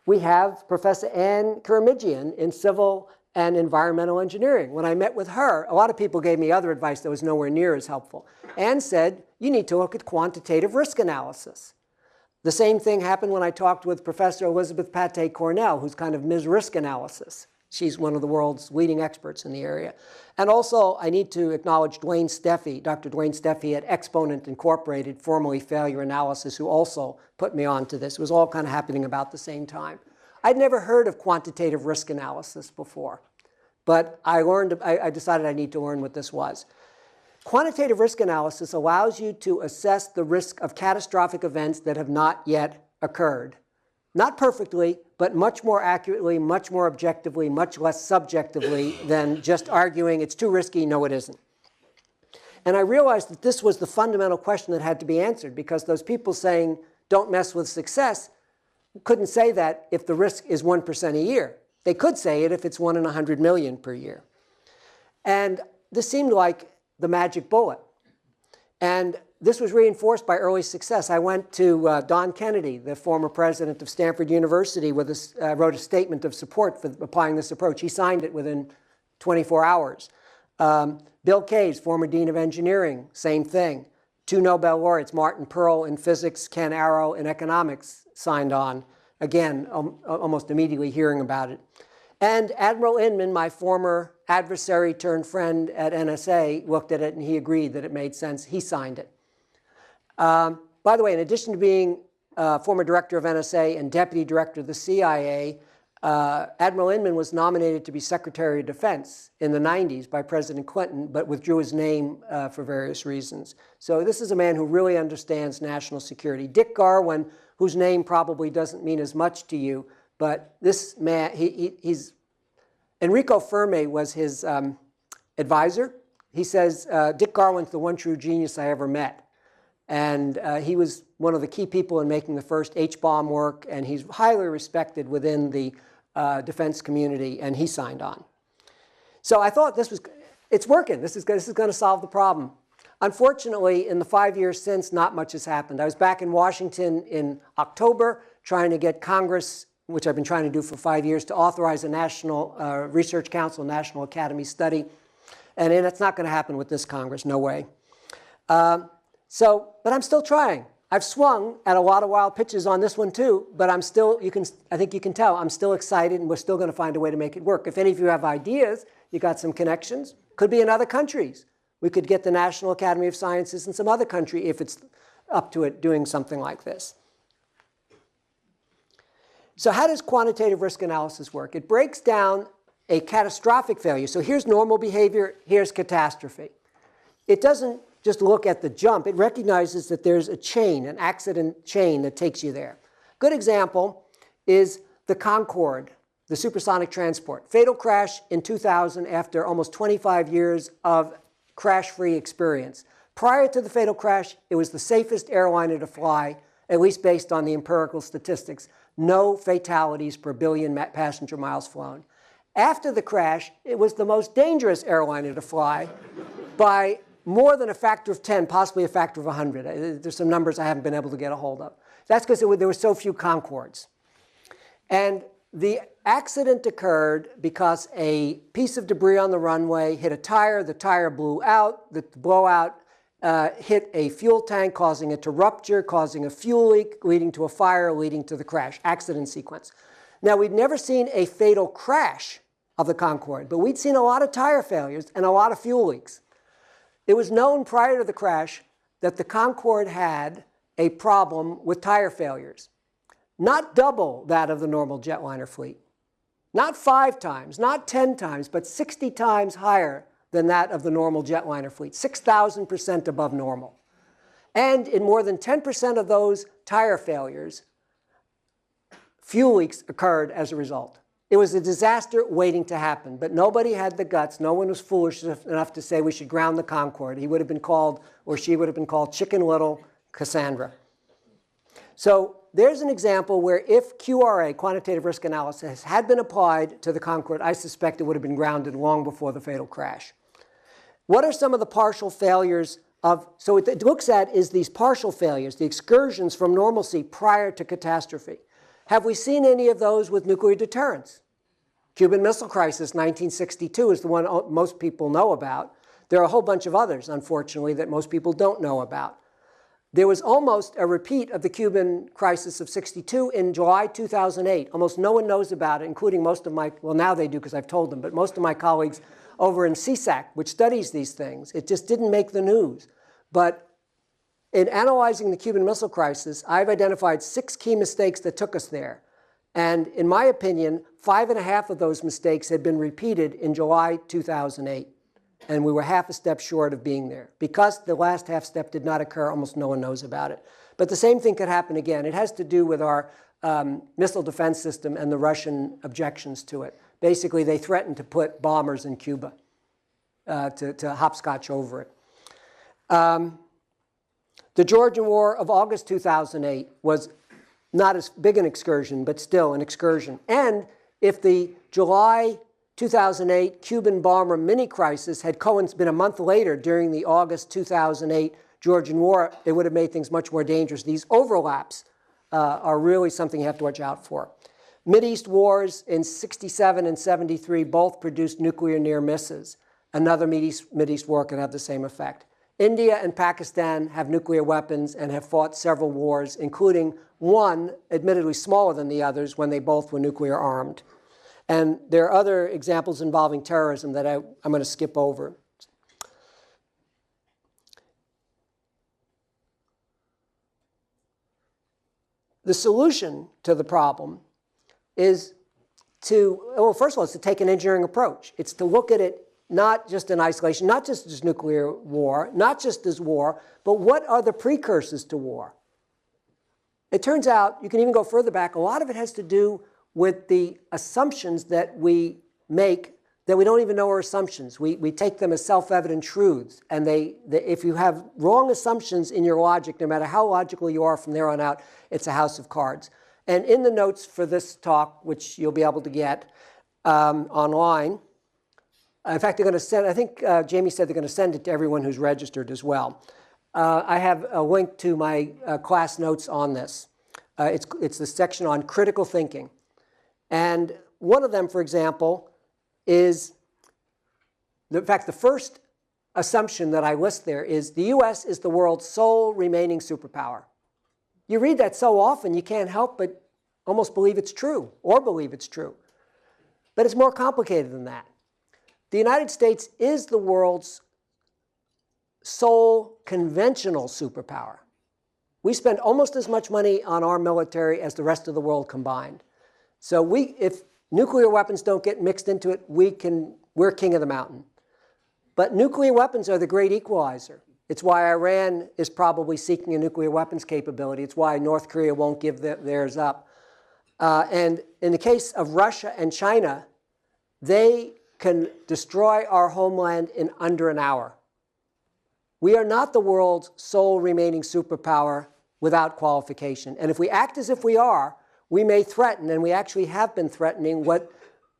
Speaker 2: We have Professor Ann Karamigian in civil and environmental engineering. When I met with her, a lot of people gave me other advice that was nowhere near as helpful. Ann said, you need to look at quantitative risk analysis. The same thing happened when I talked with Professor Elizabeth Pate Cornell, who's kind of Ms. Risk Analysis. She's one of the world's leading experts in the area. And also, I need to acknowledge Dwayne Steffi, Dr. Dwayne Steffi at Exponent Incorporated, formerly Failure Analysis, who also put me on to this. It was all kind of happening about the same time. I'd never heard of quantitative risk analysis before, but I decided I need to learn what this was. Quantitative risk analysis allows you to assess the risk of catastrophic events that have not yet occurred. Not perfectly, but much more accurately, much more objectively, much less subjectively than just arguing it's too risky, no it isn't. And I realized that this was the fundamental question that had to be answered, because those people saying don't mess with success couldn't say that if the risk is 1% a year. They could say it if it's 1 in 100 million per year. And this seemed like the magic bullet. And this was reinforced by early success. I went to Don Kennedy, the former president of Stanford University, wrote a statement of support for applying this approach. He signed it within 24 hours. Bill Case, former dean of engineering, same thing. 2 Nobel laureates, Martin Pearl in physics, Ken Arrow in economics, signed on. Again, almost immediately hearing about it. And Admiral Inman, my former adversary turned friend at NSA, looked at it and he agreed that it made sense. He signed it. By the way, in addition to being former director of NSA and deputy director of the CIA, Admiral Inman was nominated to be Secretary of Defense in the 90s by President Clinton, but withdrew his name for various reasons. So this is a man who really understands national security. Dick Garwin, whose name probably doesn't mean as much to you, but this man, he's Enrico Fermi was his advisor. He says, Dick Garwin's the one true genius I ever met. And he was one of the key people in making the first H-bomb work, and he's highly respected within the defense community, and he signed on. So I thought it's working. This is going to solve the problem. Unfortunately, in the 5 years since, not much has happened. I was back in Washington in October trying to get Congress, which I've been trying to do for 5 years, to authorize a National Research Council, National Academy study. And it's not going to happen with this Congress, no way. But I'm still trying. I've swung at a lot of wild pitches on this one too, but I'm still, I think you can tell, I'm still excited and we're still going to find a way to make it work. If any of you have ideas, you got some connections, could be in other countries. We could get the National Academy of Sciences in some other country if it's up to it doing something like this. So how does quantitative risk analysis work? It breaks down a catastrophic failure. So here's normal behavior, here's catastrophe. It doesn't just look at the jump. It recognizes that there's a chain, an accident chain that takes you there. Good example is the Concorde, the supersonic transport. Fatal crash in 2000 after almost 25 years of crash-free experience. Prior to the fatal crash, it was the safest airliner to fly, at least based on the empirical statistics. No fatalities per billion passenger miles flown. After the crash, it was the most dangerous airliner to fly by more than a factor of 10, possibly a factor of 100. There's some numbers I haven't been able to get a hold of. That's because there were so few Concordes. And the accident occurred because a piece of debris on the runway hit a tire, the tire blew out, the blowout hit a fuel tank, causing it to rupture, causing a fuel leak, leading to a fire, leading to the crash. Accident sequence. Now, we'd never seen a fatal crash of the Concorde, but we'd seen a lot of tire failures and a lot of fuel leaks. It was known prior to the crash that the Concorde had a problem with tire failures. Not double that of the normal jetliner fleet. Not 5 times, not 10 times, but 60 times higher than that of the normal jetliner fleet. 6,000% above normal. And in more than 10% of those tire failures, fuel leaks occurred as a result. It was a disaster waiting to happen, but nobody had the guts. No one was foolish enough to say we should ground the Concorde. He would have been called, or she would have been called, Chicken Little Cassandra. So there's an example where if QRA, quantitative risk analysis, had been applied to the Concorde, I suspect it would have been grounded long before the fatal crash. What are some of the partial failures of, so what it looks at is these partial failures, the excursions from normalcy prior to catastrophe. Have we seen any of those with nuclear deterrence? Cuban Missile Crisis, 1962, is the one most people know about. There are a whole bunch of others, unfortunately, that most people don't know about. There was almost a repeat of the Cuban crisis of 62 in July 2008. Almost no one knows about it, including most of my, well, now they do because I've told them, but most of my colleagues over in CSAC, which studies these things. It just didn't make the news. But in analyzing the Cuban Missile Crisis, I've identified 6 key mistakes that took us there. And in my opinion, 5.5 of those mistakes had been repeated in July 2008. And we were half a step short of being there. Because the last half step did not occur, almost no one knows about it. But the same thing could happen again. It has to do with our missile defense system and the Russian objections to it. Basically, they threatened to put bombers in Cuba to hopscotch over it. The Georgian War of August 2008 was not as big an excursion, but still an excursion. And if the July 2008 Cuban bomber mini-crisis had been a month later during the August 2008 Georgian War, it would have made things much more dangerous. These overlaps are really something you have to watch out for. Mideast wars in 67 and 73 both produced nuclear near misses. Another Mideast war can have the same effect. India and Pakistan have nuclear weapons and have fought several wars, including one, admittedly smaller than the others, when they both were nuclear armed. And there are other examples involving terrorism that I'm going to skip over. The solution to the problem is to, well, first of all, it's to take an engineering approach. It's to look at it not just in isolation, not just as nuclear war, not just as war, but what are the precursors to war? It turns out, you can even go further back, a lot of it has to do with the assumptions that we make that we don't even know are assumptions. We take them as self-evident truths. And if you have wrong assumptions in your logic, no matter how logical you are from there on out, it's a house of cards. And in the notes for this talk, which you'll be able to get online, in fact, they're going to send, I think Jamie said they're going to send it to everyone who's registered as well. I have a link to my class notes on this. It's the section on critical thinking. And one of them, for example, is, in fact, the first assumption that I list there is the US is the world's sole remaining superpower. You read that so often, you can't help but almost believe it's true, or believe it's true. But it's more complicated than that. The United States is the world's sole conventional superpower. We spend almost as much money on our military as the rest of the world combined. So if nuclear weapons don't get mixed into it, we're king of the mountain. But nuclear weapons are the great equalizer. It's why Iran is probably seeking a nuclear weapons capability. It's why North Korea won't give theirs up. And in the case of Russia and China, they can destroy our homeland in under an hour. We are not the world's sole remaining superpower without qualification. And if we act as if we are, we may threaten, and we actually have been threatening, what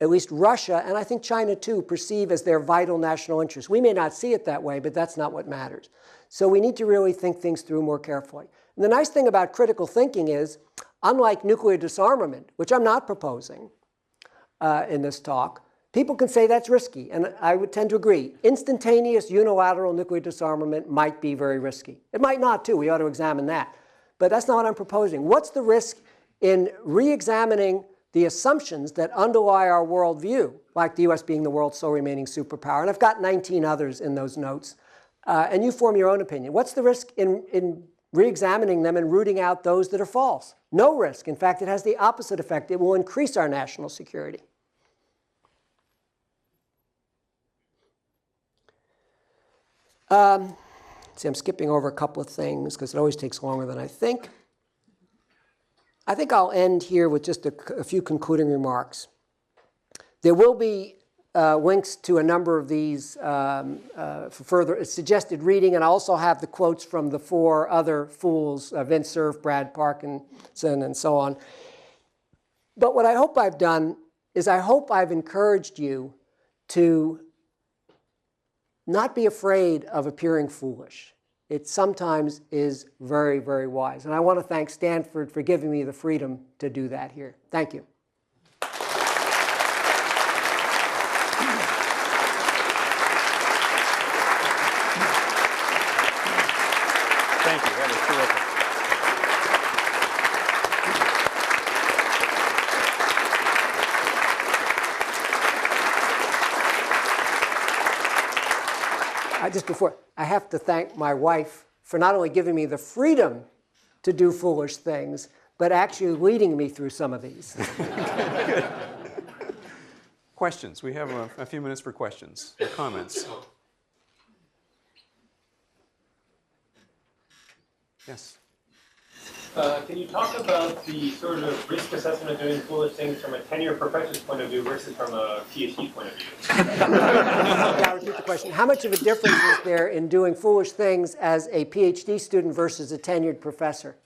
Speaker 2: at least Russia, and I think China too, perceive as their vital national interest. We may not see it that way, but that's not what matters. So we need to really think things through more carefully. And the nice thing about critical thinking is, unlike nuclear disarmament, which I'm not proposing in this talk, people can say that's risky, and I would tend to agree. Instantaneous unilateral nuclear disarmament might be very risky. It might not too, we ought to examine that. But that's not what I'm proposing. What's the risk in re-examining the assumptions that underlie our worldview, like the US being the world's sole remaining superpower? And I've got 19 others in those notes. And you form your own opinion. What's the risk in re-examining them and rooting out those that are false? No risk. In fact, it has the opposite effect. It will increase our national security. See, I'm skipping over a couple of things because it always takes longer than I think. I think I'll end here with just a few concluding remarks. There will be links to a number of these for further suggested reading, and I also have the quotes from the four other fools, Vince Cerf, Brad Parkinson, and so on. But what I hope I've done is I hope I've encouraged you to not be afraid of appearing foolish. It sometimes is very, very wise. And I want to thank Stanford for giving me the freedom to do that here. Thank you.
Speaker 1: Thank you. That was terrific.
Speaker 2: I have to thank my wife for not only giving me the freedom to do foolish things, but actually leading me through some of these.
Speaker 1: Questions? We have a few minutes for questions or comments. Yes.
Speaker 3: Can you talk about the sort of risk assessment of doing foolish things from a tenured professor's point of view versus from a PhD point of view?
Speaker 2: I'll repeat the question. How much of a difference is there in doing foolish things as a PhD student versus a tenured professor?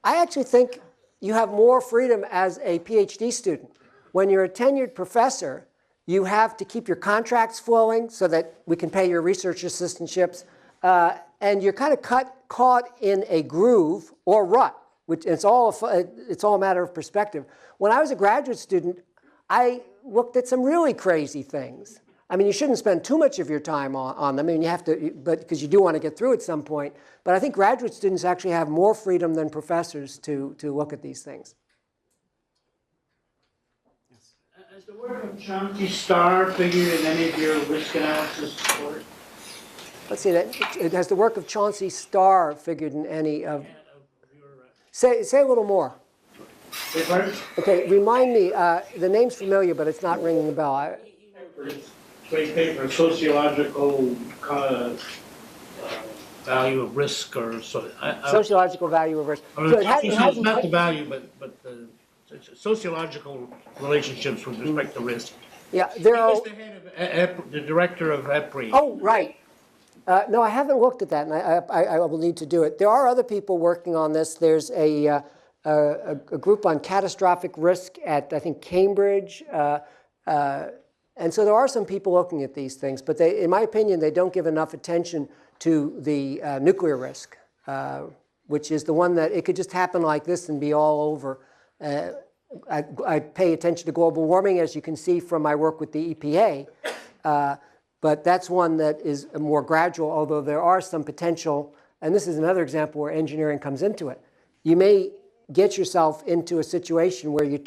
Speaker 2: I actually think you have more freedom as a PhD student. When you're a tenured professor, you have to keep your contracts flowing so that we can pay your research assistantships. And you're kind of caught in a groove or rut, which it's all a matter of perspective. When I was a graduate student, I looked at some really crazy things. I mean, you shouldn't spend too much of your time on them. I mean, you have to, but because you do want to get through at some point. But I think graduate students actually have more freedom than professors to look at these things.
Speaker 4: Has the work of Chauncey Starr figured in any of your risk analysis work?
Speaker 2: Let's see, has the work of Chauncey Starr figured in any of? Say a little more. Okay, remind me. The name's familiar, but it's not ringing a bell.
Speaker 4: Great paper, sociological value of risk, or so.
Speaker 2: Sociological value of risk.
Speaker 4: Not the value, but the sociological relationships with respect to risk.
Speaker 2: Yeah, there are.
Speaker 4: He was the head of the director of EPRI.
Speaker 2: Oh, right. No, I haven't looked at that, and I will need to do it. There are other people working on this. There's a group on catastrophic risk at, I think, Cambridge. And so there are some people looking at these things, but they, in my opinion, they don't give enough attention to the nuclear risk, which is the one that it could just happen like this and be all over. I pay attention to global warming, as you can see from my work with the EPA, but that's one that is more gradual, although there are some potential, and this is another example where engineering comes into it. You may get yourself into a situation where you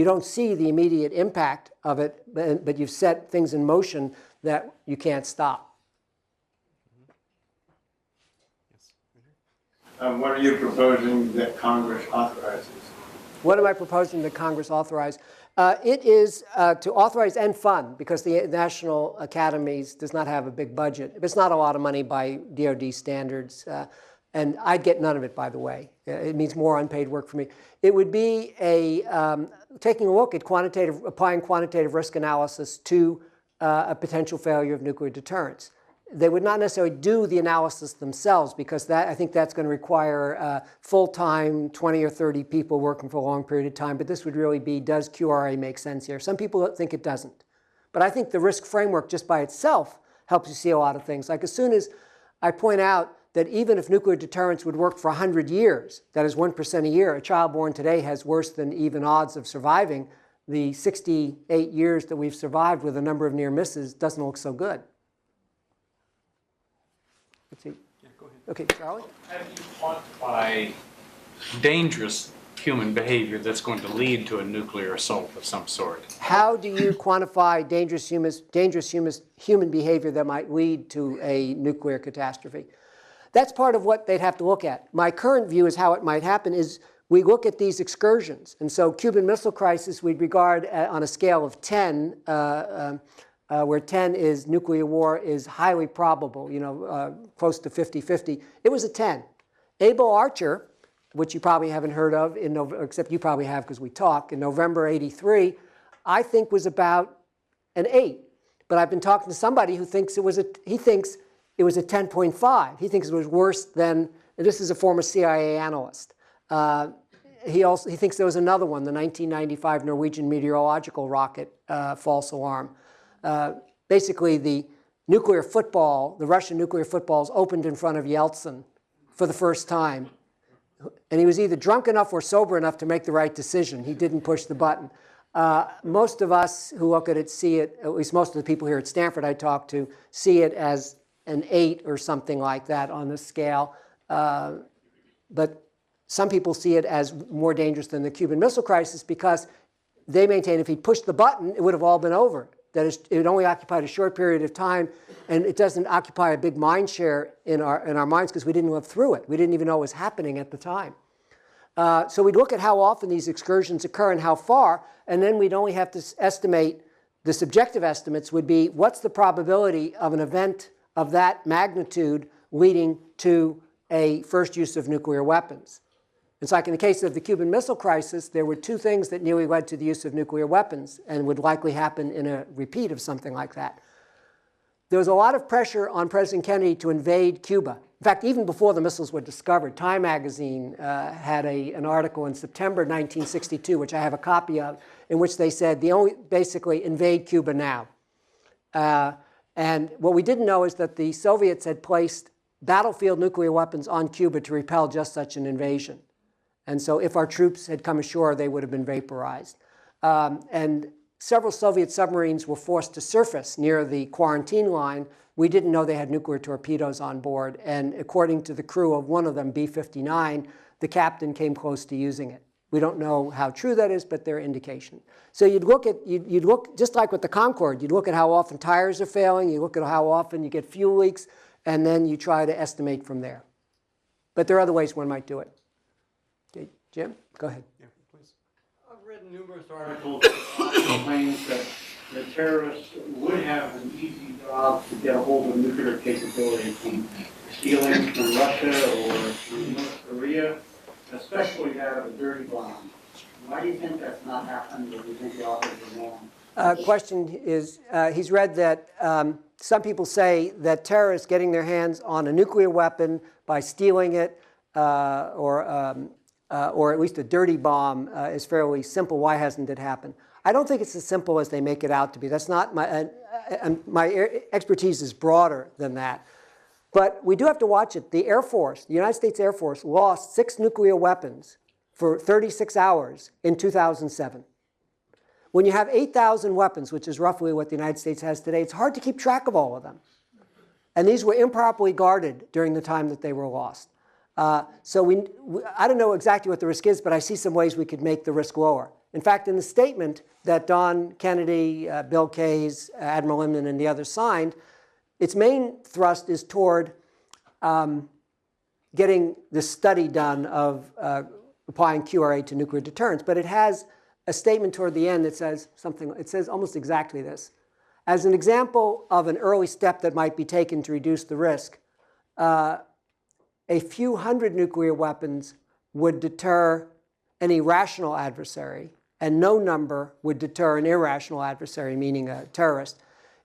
Speaker 2: don't see the immediate impact of it, but you've set things in motion that you can't stop.
Speaker 5: What are you proposing that Congress authorizes?
Speaker 2: What am I proposing that Congress authorize? It is to authorize and fund, because the National Academies does not have a big budget. It's not a lot of money by DoD standards. And I'd get none of it, by the way. It means more unpaid work for me. It would be taking a look at applying quantitative risk analysis to a potential failure of nuclear deterrence. They would not necessarily do the analysis themselves, because I think that's going to require full-time 20 or 30 people working for a long period of time. But this would really be, does QRA make sense here? Some people think it doesn't. But I think the risk framework just by itself helps you see a lot of things. Like as soon as I point out that even if nuclear deterrence would work for 100 years, that is 1% a year, a child born today has worse than even odds of surviving. The 68 years that we've survived with a number of near misses doesn't look so good. Let's see.
Speaker 1: Yeah, go ahead.
Speaker 2: Okay, Charlie?
Speaker 6: How do you quantify dangerous human behavior that's going to lead to a nuclear assault of some sort?
Speaker 2: How do you quantify dangerous human behavior that might lead to a nuclear catastrophe? That's part of what they'd have to look at. My current view is how it might happen is we look at these excursions. And so Cuban Missile Crisis we'd regard on a scale of 10, where 10 is nuclear war is highly probable, close to 50-50. It was a 10. Able Archer, which you probably haven't heard of, except you probably have because we talk, in November '83, I think was about an 8. But I've been talking to somebody who thinks he thinks it was a 10.5. He thinks it was worse than, and this is a former CIA analyst. He thinks there was another one, the 1995 Norwegian meteorological rocket false alarm. Basically, the Russian nuclear footballs opened in front of Yeltsin for the first time. And he was either drunk enough or sober enough to make the right decision. He didn't push the button. Most of us who look at it see it, at least most of the people here at Stanford I talk to, see it as an 8 or something like that on the scale. But some people see it as more dangerous than the Cuban Missile Crisis because they maintain if he pushed the button, it would have all been over. That is, it only occupied a short period of time, and it doesn't occupy a big mind share in our minds because we didn't live through it. We didn't even know it was happening at the time. So we'd look at how often these excursions occur and how far, and then we'd only have to estimate, the subjective estimates would be, what's the probability of an event of that magnitude leading to a first use of nuclear weapons? It's like in the case of the Cuban Missile Crisis, there were 2 things that nearly led to the use of nuclear weapons and would likely happen in a repeat of something like that. There was a lot of pressure on President Kennedy to invade Cuba. In fact, even before the missiles were discovered, Time magazine had an article in September 1962, which I have a copy of, in which they said, basically, invade Cuba now. And what we didn't know is that the Soviets had placed battlefield nuclear weapons on Cuba to repel just such an invasion. And so if our troops had come ashore, they would have been vaporized. And several Soviet submarines were forced to surface near the quarantine line, we didn't know they had nuclear torpedoes on board. And according to the crew of one of them, B-59, the captain came close to using it. We don't know how true that is, but there are indications. So you'd look, just like with the Concorde, you'd look at how often tires are failing, you look at how often you get fuel leaks, and then you try to estimate from there. But there are other ways one might do it. Okay, Jim, go ahead.
Speaker 1: Yeah, please.
Speaker 7: I've read numerous articles that claims that the terrorists would have an easy job to get a hold of nuclear capability from stealing from Russia or from North Korea, especially that of a dirty bomb. Why do you think that's not happened, or do you think the authors are wrong?
Speaker 2: Question is, he's read that some people say that terrorists getting their hands on a nuclear weapon by stealing it, or at least a dirty bomb, is fairly simple. Why hasn't it happened? I don't think it's as simple as they make it out to be. That's not my expertise is broader than that. But we do have to watch it. The Air Force, the United States Air Force, lost 6 nuclear weapons for 36 hours in 2007. When you have 8,000 weapons, which is roughly what the United States has today, it's hard to keep track of all of them. And these were improperly guarded during the time that they were lost. So I don't know exactly what the risk is, but I see some ways we could make the risk lower. In fact, in the statement that Don Kennedy, Bill Kays, Admiral Inman, and the others signed, its main thrust is toward getting this study done of applying QRA to nuclear deterrence. But it has a statement toward the end that says something, it says almost exactly this. As an example of an early step that might be taken to reduce the risk, a few hundred nuclear weapons would deter any rational adversary, and no number would deter an irrational adversary, meaning a terrorist.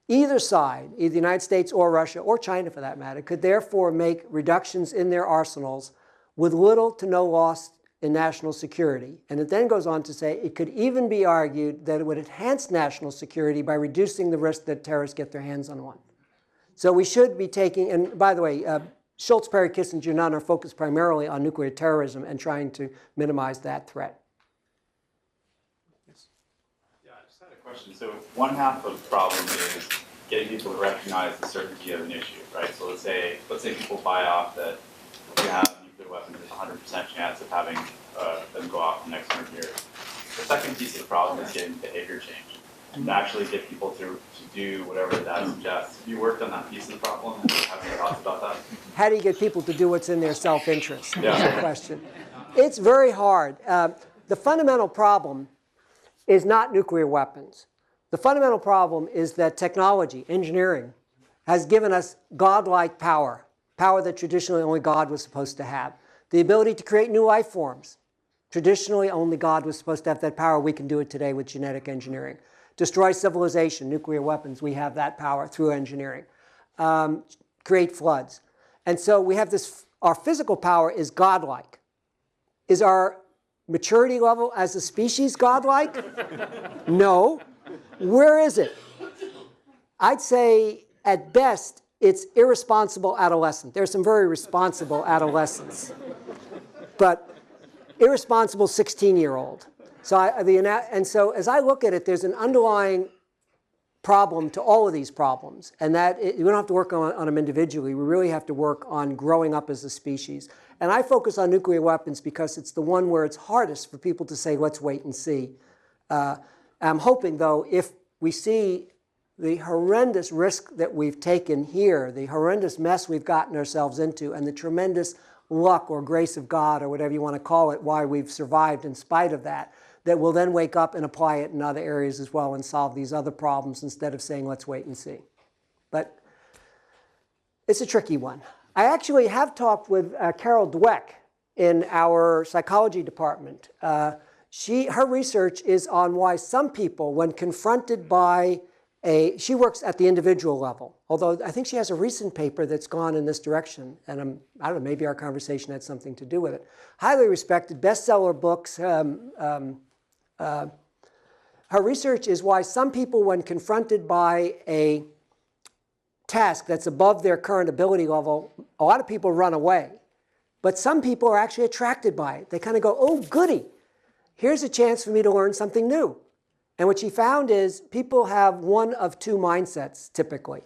Speaker 2: Either side, either the United States or Russia, or China for that matter, could therefore make reductions in their arsenals with little to no loss in national security. And it then goes on to say it could even be argued that it would enhance national security by reducing the risk that terrorists get their hands on one. So we should be taking, and by the way, Shultz, Perry, Kissinger, none are focused primarily on nuclear terrorism and trying to minimize that threat.
Speaker 8: Yeah, I just had a question. So one half of the problem is getting people to recognize the certainty of an issue, right? So let's say people buy off that if you have nuclear weapons, there's a 100% chance of having them go off in the next 100 years. The second piece of the problem is getting behavior change and actually get people to do whatever that suggests. Have you worked on that piece of the problem and have any thoughts about that?
Speaker 2: How do you get people to do what's in their self-interest?
Speaker 8: Yeah.
Speaker 2: That's the question. It's very hard. The fundamental problem is not nuclear weapons. The fundamental problem is that technology, engineering, has given us godlike power, power that traditionally only God was supposed to have. The ability to create new life forms. Traditionally, only God was supposed to have that power. We can do it today with genetic engineering. Destroy civilization, nuclear weapons, we have that power through engineering. Create floods. And so we have this, our physical power is godlike. Is our maturity level as a species godlike? No. Where is it? I'd say at best it's irresponsible adolescent. There's some very responsible adolescents, but irresponsible 16-year-old. So so as I look at it, there's an underlying problem to all of these problems, and that we don't have to work on them individually. We really have to work on growing up as a species. And I focus on nuclear weapons because it's the one where it's hardest for people to say, let's wait and see. I'm hoping, though, if we see the horrendous risk that we've taken here, the horrendous mess we've gotten ourselves into, and the tremendous luck or grace of God, or whatever you want to call it, why we've survived in spite of that, that we'll then wake up and apply it in other areas as well and solve these other problems instead of saying, let's wait and see. But it's a tricky one. I actually have talked with Carol Dweck in our psychology department. Her research is on why some people, when confronted by she works at the individual level, although I think she has a recent paper that's gone in this direction, and I don't know, maybe our conversation had something to do with it. Highly respected, bestseller books. Her research is why some people, when confronted by a task that's above their current ability level, a lot of people run away. But some people are actually attracted by it. They kind of go, oh, goody, here's a chance for me to learn something new. And what she found is people have one of two mindsets typically.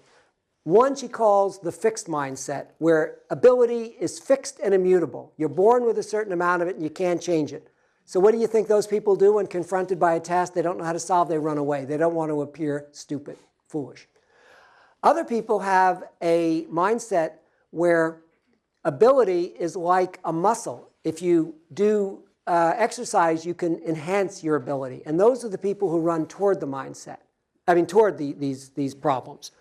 Speaker 2: One she calls the fixed mindset, where ability is fixed and immutable. You're born with a certain amount of it and you can't change it. So what do you think those people do when confronted by a task they don't know how to solve? They run away. They don't want to appear stupid, foolish. Other people have a mindset where ability is like a muscle. If you do exercise, you can enhance your ability. And those are the people who run toward the mindset, toward these problems.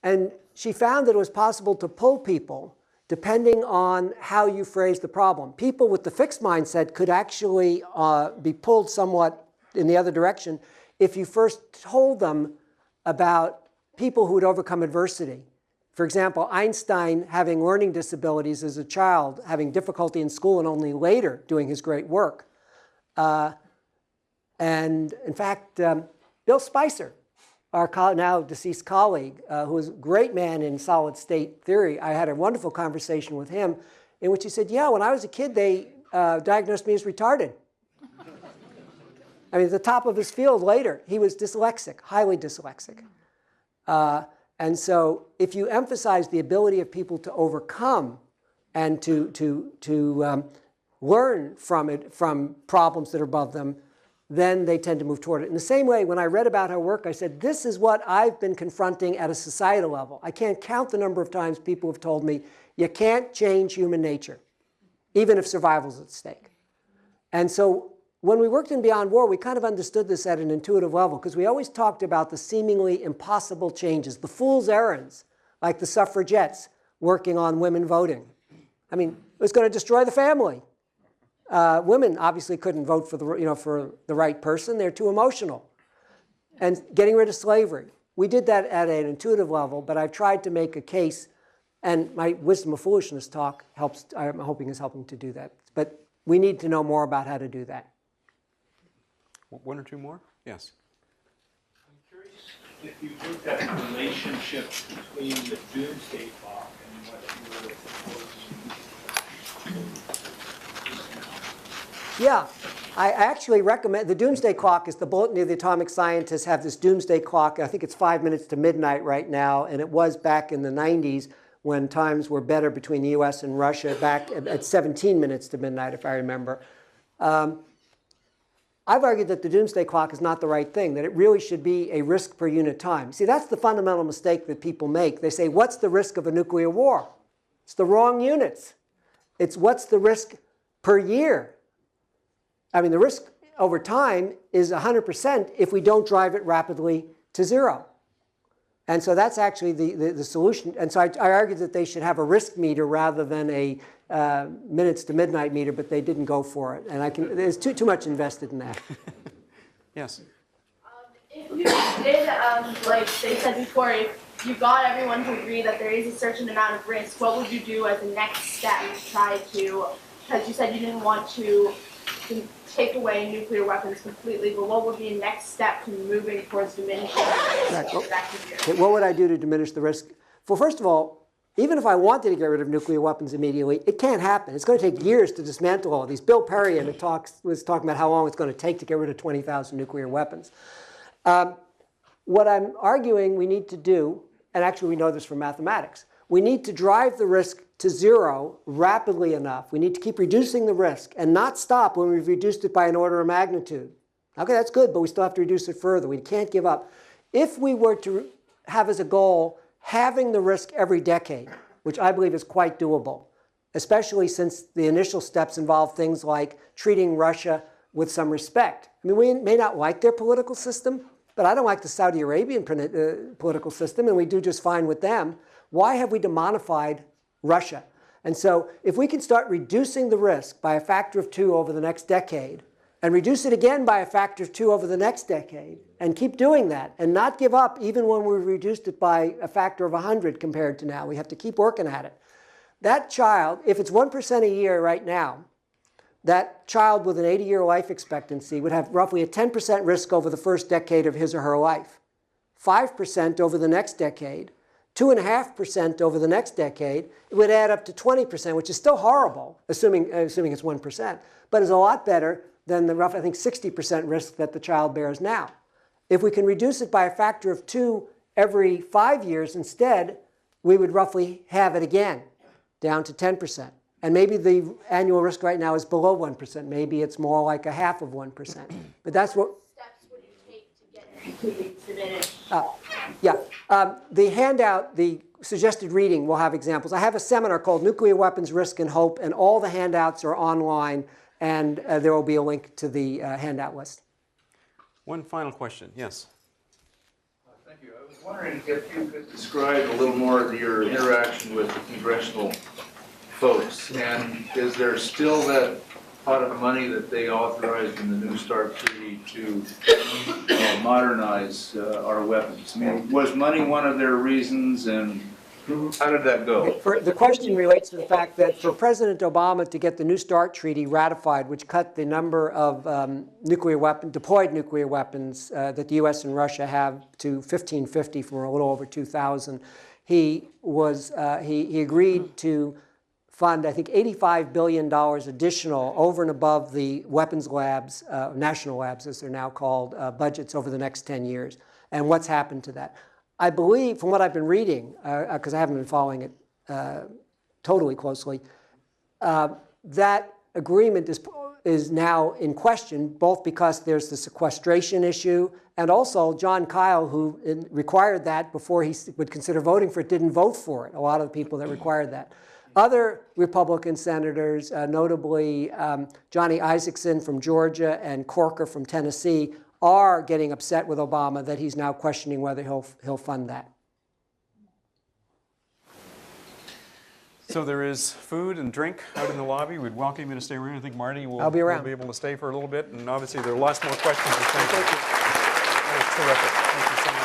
Speaker 2: And she found that it was possible to pull people depending on how you phrase the problem. People with the fixed mindset could actually be pulled somewhat in the other direction if you first told them about people who would overcome adversity. For example, Einstein having learning disabilities as a child, having difficulty in school, and only later doing his great work. And in fact, Bill Spicer, our now deceased colleague, who was a great man in solid state theory, I had a wonderful conversation with him in which he said, yeah, when I was a kid, they diagnosed me as retarded. At the top of his field later, he was dyslexic, highly dyslexic. And so if you emphasize the ability of people to overcome and to learn from problems that are above them, then they tend to move toward it. In the same way, when I read about her work, I said, this is what I've been confronting at a societal level. I can't count the number of times people have told me, you can't change human nature, even if survival is at stake. And so when we worked in Beyond War, we kind of understood this at an intuitive level, because we always talked about the seemingly impossible changes, the fool's errands, like the suffragettes working on women voting. It was going to destroy the family. Women obviously couldn't vote for the right person. They're too emotional. And getting rid of slavery. We did that at an intuitive level, but I've tried to make a case, and my Wisdom of Foolishness talk helps, I'm hoping is helping to do that. But we need to know more about how to do that.
Speaker 1: One or two more? Yes.
Speaker 9: I'm curious if you looked at the relationship between the Doomsday Clock and what you were proposing.
Speaker 2: Yeah, I actually recommend, the Doomsday Clock is the Bulletin of the Atomic Scientists have this Doomsday Clock. I think it's 5 minutes to midnight right now, and it was back in the 90s when times were better between the US and Russia, back at 17 minutes to midnight, if I remember. I've argued that the Doomsday Clock is not the right thing, that it really should be a risk per unit time. See, that's the fundamental mistake that people make. They say, what's the risk of a nuclear war? It's the wrong units. It's what's the risk per year. The risk over time is 100% if we don't drive it rapidly to zero. And so that's actually the solution. And so I argued that they should have a risk meter rather than a minutes to midnight meter, but they didn't go for it. And there's too much invested in that.
Speaker 1: Yes.
Speaker 10: If you did, like they said before, if you got everyone to agree that there is a certain amount of risk, what would you do as a next step to try to, because you said you didn't want to take away nuclear weapons completely, but what would be a next step to moving towards diminishing the risk?
Speaker 2: What would I do to diminish the risk? Well, first of all, even if I wanted to get rid of nuclear weapons immediately, it can't happen. It's going to take years to dismantle all of these. Bill Perry in a talk was talking about how long it's going to take to get rid of 20,000 nuclear weapons. What I'm arguing we need to do, and actually we know this from mathematics, we need to drive the risk to zero rapidly enough. We need to keep reducing the risk and not stop when we've reduced it by an order of magnitude. Okay, that's good, but we still have to reduce it further. We can't give up. If we were to have as a goal having the risk every decade, which I believe is quite doable, especially since the initial steps involve things like treating Russia with some respect. We may not like their political system, but I don't like the Saudi Arabian political system, and we do just fine with them. Why have we demonified Russia? And so if we can start reducing the risk by a factor of 2 over the next decade, and reduce it again by a factor of 2 over the next decade, and keep doing that, and not give up even when we've reduced it by a factor of 100 compared to now. We have to keep working at it. That child, if it's 1% a year right now, that child with an 80-year life expectancy would have roughly a 10% risk over the first decade of his or her life, 5% over the next decade, 2.5% over the next decade. It would add up to 20%, which is still horrible, assuming it's 1%, but is a lot better than the rough, I think, 60% risk that the child bears now. If we can reduce it by a factor of 2 every 5 years instead, we would roughly have it again, down to 10%. And maybe the annual risk right now is below 1%. Maybe it's more like a half of 1%. But that's what...
Speaker 10: Steps would you take to get it completely diminished?
Speaker 2: The handout, the suggested reading, will have examples. I have a seminar called Nuclear Weapons, Risk and Hope, and all the handouts are online, and there will be a link to the handout list.
Speaker 1: One final question. Yes.
Speaker 9: Thank you. I was wondering if you could describe a little more of your interaction with the congressional folks. And is there still that pot of money that they authorized in the New START Treaty to modernize our weapons? I mean, was money one of their reasons, and how did that go?
Speaker 2: The question relates to the fact that for President Obama to get the New START Treaty ratified, which cut the number of deployed nuclear weapons that the U.S. and Russia have to 1,550 from a little over 2,000, he agreed to fund, I think, $85 billion additional over and above the weapons labs, national labs as they're now called, budgets over the next 10 years. And what's happened to that? I believe, from what I've been reading, because I haven't been following it totally closely, that agreement is now in question, both because there's the sequestration issue, and also John Kyle, who required that before he would consider voting for it, didn't vote for it, a lot of the people that required that. Other Republican senators, notably Johnny Isakson from Georgia and Corker from Tennessee, are getting upset with Obama that he's now questioning whether he'll fund that.
Speaker 1: So there is food and drink out in the lobby. We'd welcome you to stay around. I think Marty will
Speaker 2: be around.
Speaker 1: Will be able to stay for a little bit. And obviously there are lots more questions. Thank you. That was terrific. Thank you so much.